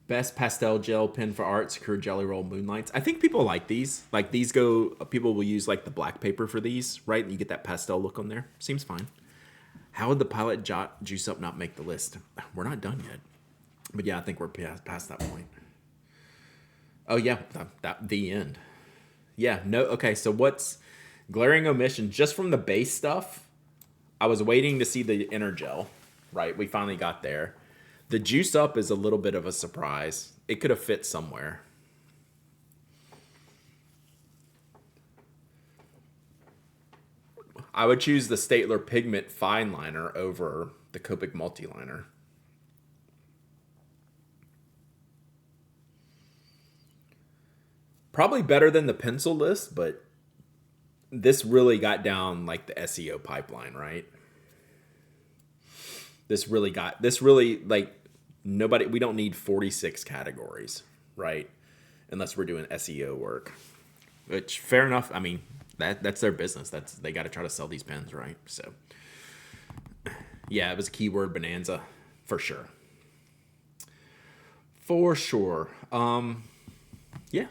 Best pastel gel pen for art, Secure Jelly Roll Moonlights. I think people like these. Like these go, people will use like the black paper for these, right? You get that pastel look on there. Seems fine. How would the Pilot Jot Juice Up not make the list? We're not done yet. But yeah, I think we're past that point. Oh yeah, the end. Yeah, no, okay, so what's glaring omission? Just from the base stuff, I was waiting to see the inner gel, right? We finally got there. The Juice Up is a little bit of a surprise. It could have fit somewhere. I would choose the Staedtler Pigment Fine Liner over the Copic Multiliner. Probably better than the pencil list, but this really got down like the SEO pipeline, right? This really like we don't need 46 categories, right? Unless we're doing SEO work. Which fair enough. I mean, that's their business. They got to try to sell these pens, right? So yeah, it was a keyword bonanza for sure. For sure. Yeah.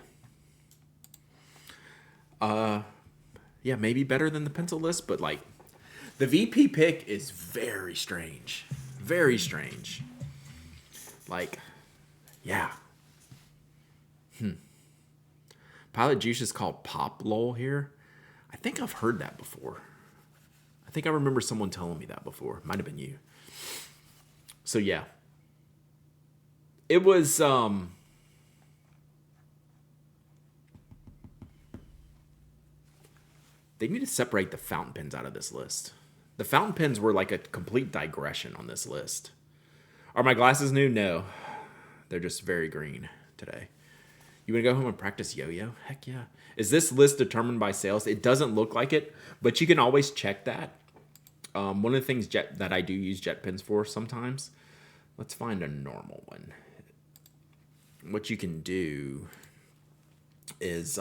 Yeah, maybe better than the pencil list, but like the VP pick is very strange. Very strange. Like, yeah. Pilot Juice is called Pop Lol here. I think I've heard that before. I think I remember someone telling me that before. Might have been you. So yeah. It was they need to separate the fountain pens out of this list. The fountain pens were like a complete digression on this list. Are my glasses new? No. They're just very green today. You want to go home and practice yo-yo? Heck yeah. Is this list determined by sales? It doesn't look like it, but you can always check that. One of the things that I do use jet pens for sometimes. Let's find a normal one. What you can do is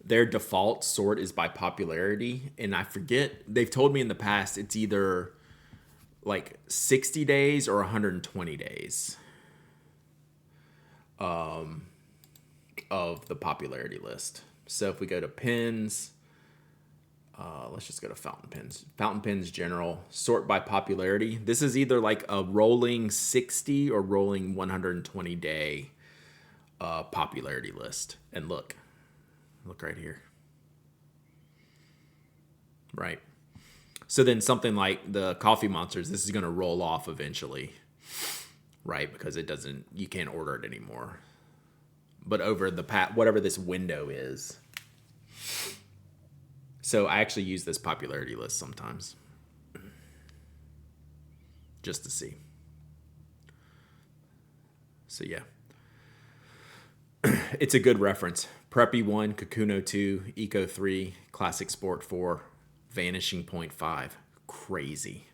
their default sort is by popularity, and I forget, they've told me in the past it's either like 60 days or 120 days of the popularity list. So if we go to pens, let's just go to fountain pens. Fountain pens general, sort by popularity. This is either like a rolling 60 or rolling 120 day popularity list. And look right here. Right. So then something like the Coffee Monsters, this is going to roll off eventually, right? Because you can't order it anymore. But over whatever this window is. So I actually use this popularity list sometimes. Just to see. So yeah. It's a good reference. Preppy 1, Kakuno 2, Eco 3, Classic Sport 4, Vanishing Point 5. Crazy.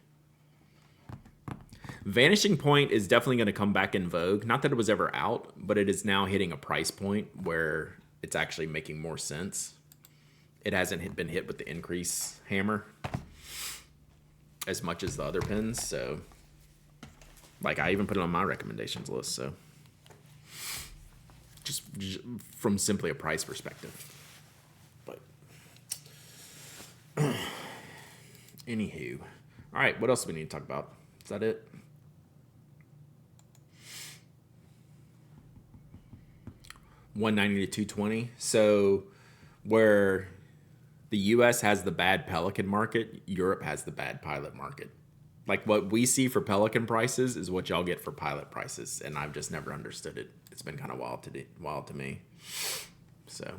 Vanishing Point is definitely going to come back in vogue. Not that it was ever out, but it is now hitting a price point where it's actually making more sense. It hasn't been hit with the increase hammer as much as the other pens. So, like, I even put it on my recommendations list. So, just from simply a price perspective. But, anywho. All right, what else do we need to talk about? Is that it? $190 to $220. So, where the U.S. has the bad Pelican market, Europe has the bad Pilot market. Like what we see for Pelican prices is what y'all get for Pilot prices, and I've just never understood it. It's been kind of wild to me. So,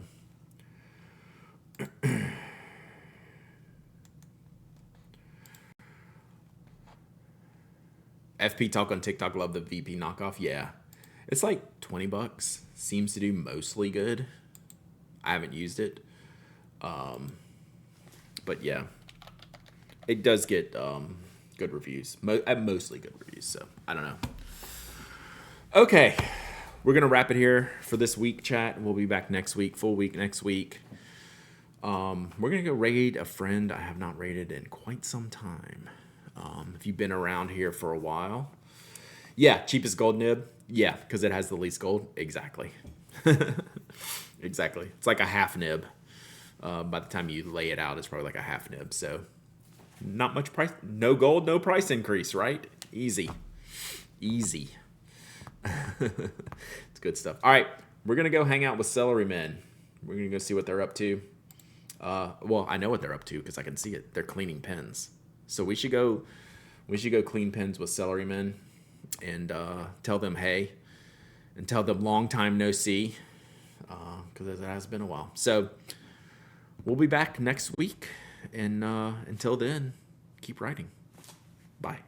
FP Talk on TikTok, love the VP knockoff. Yeah. It's like $20. Seems to do mostly good. I haven't used it. But yeah. It does get good reviews. Mostly good reviews, so I don't know. Okay. We're going to wrap it here for this week, chat. We'll be back next week, full week next week. We're going to go raid a friend I have not raided in quite some time. If you've been around here for a while. Yeah, cheapest gold nib. Yeah, because it has the least gold. Exactly. Exactly. It's like a half nib. By the time you lay it out, it's probably like a half nib. So not much price. No gold, no price increase, right? Easy. Easy. It's good stuff. All right, we're going to go hang out with Celery Men. We're going to go see what they're up to. Well, I know what they're up to because I can see it. They're cleaning pens. So we should go clean pens with Celery Men and tell them hey and tell them long time no see because it has been a while. So we'll be back next week. And until then, keep writing. Bye.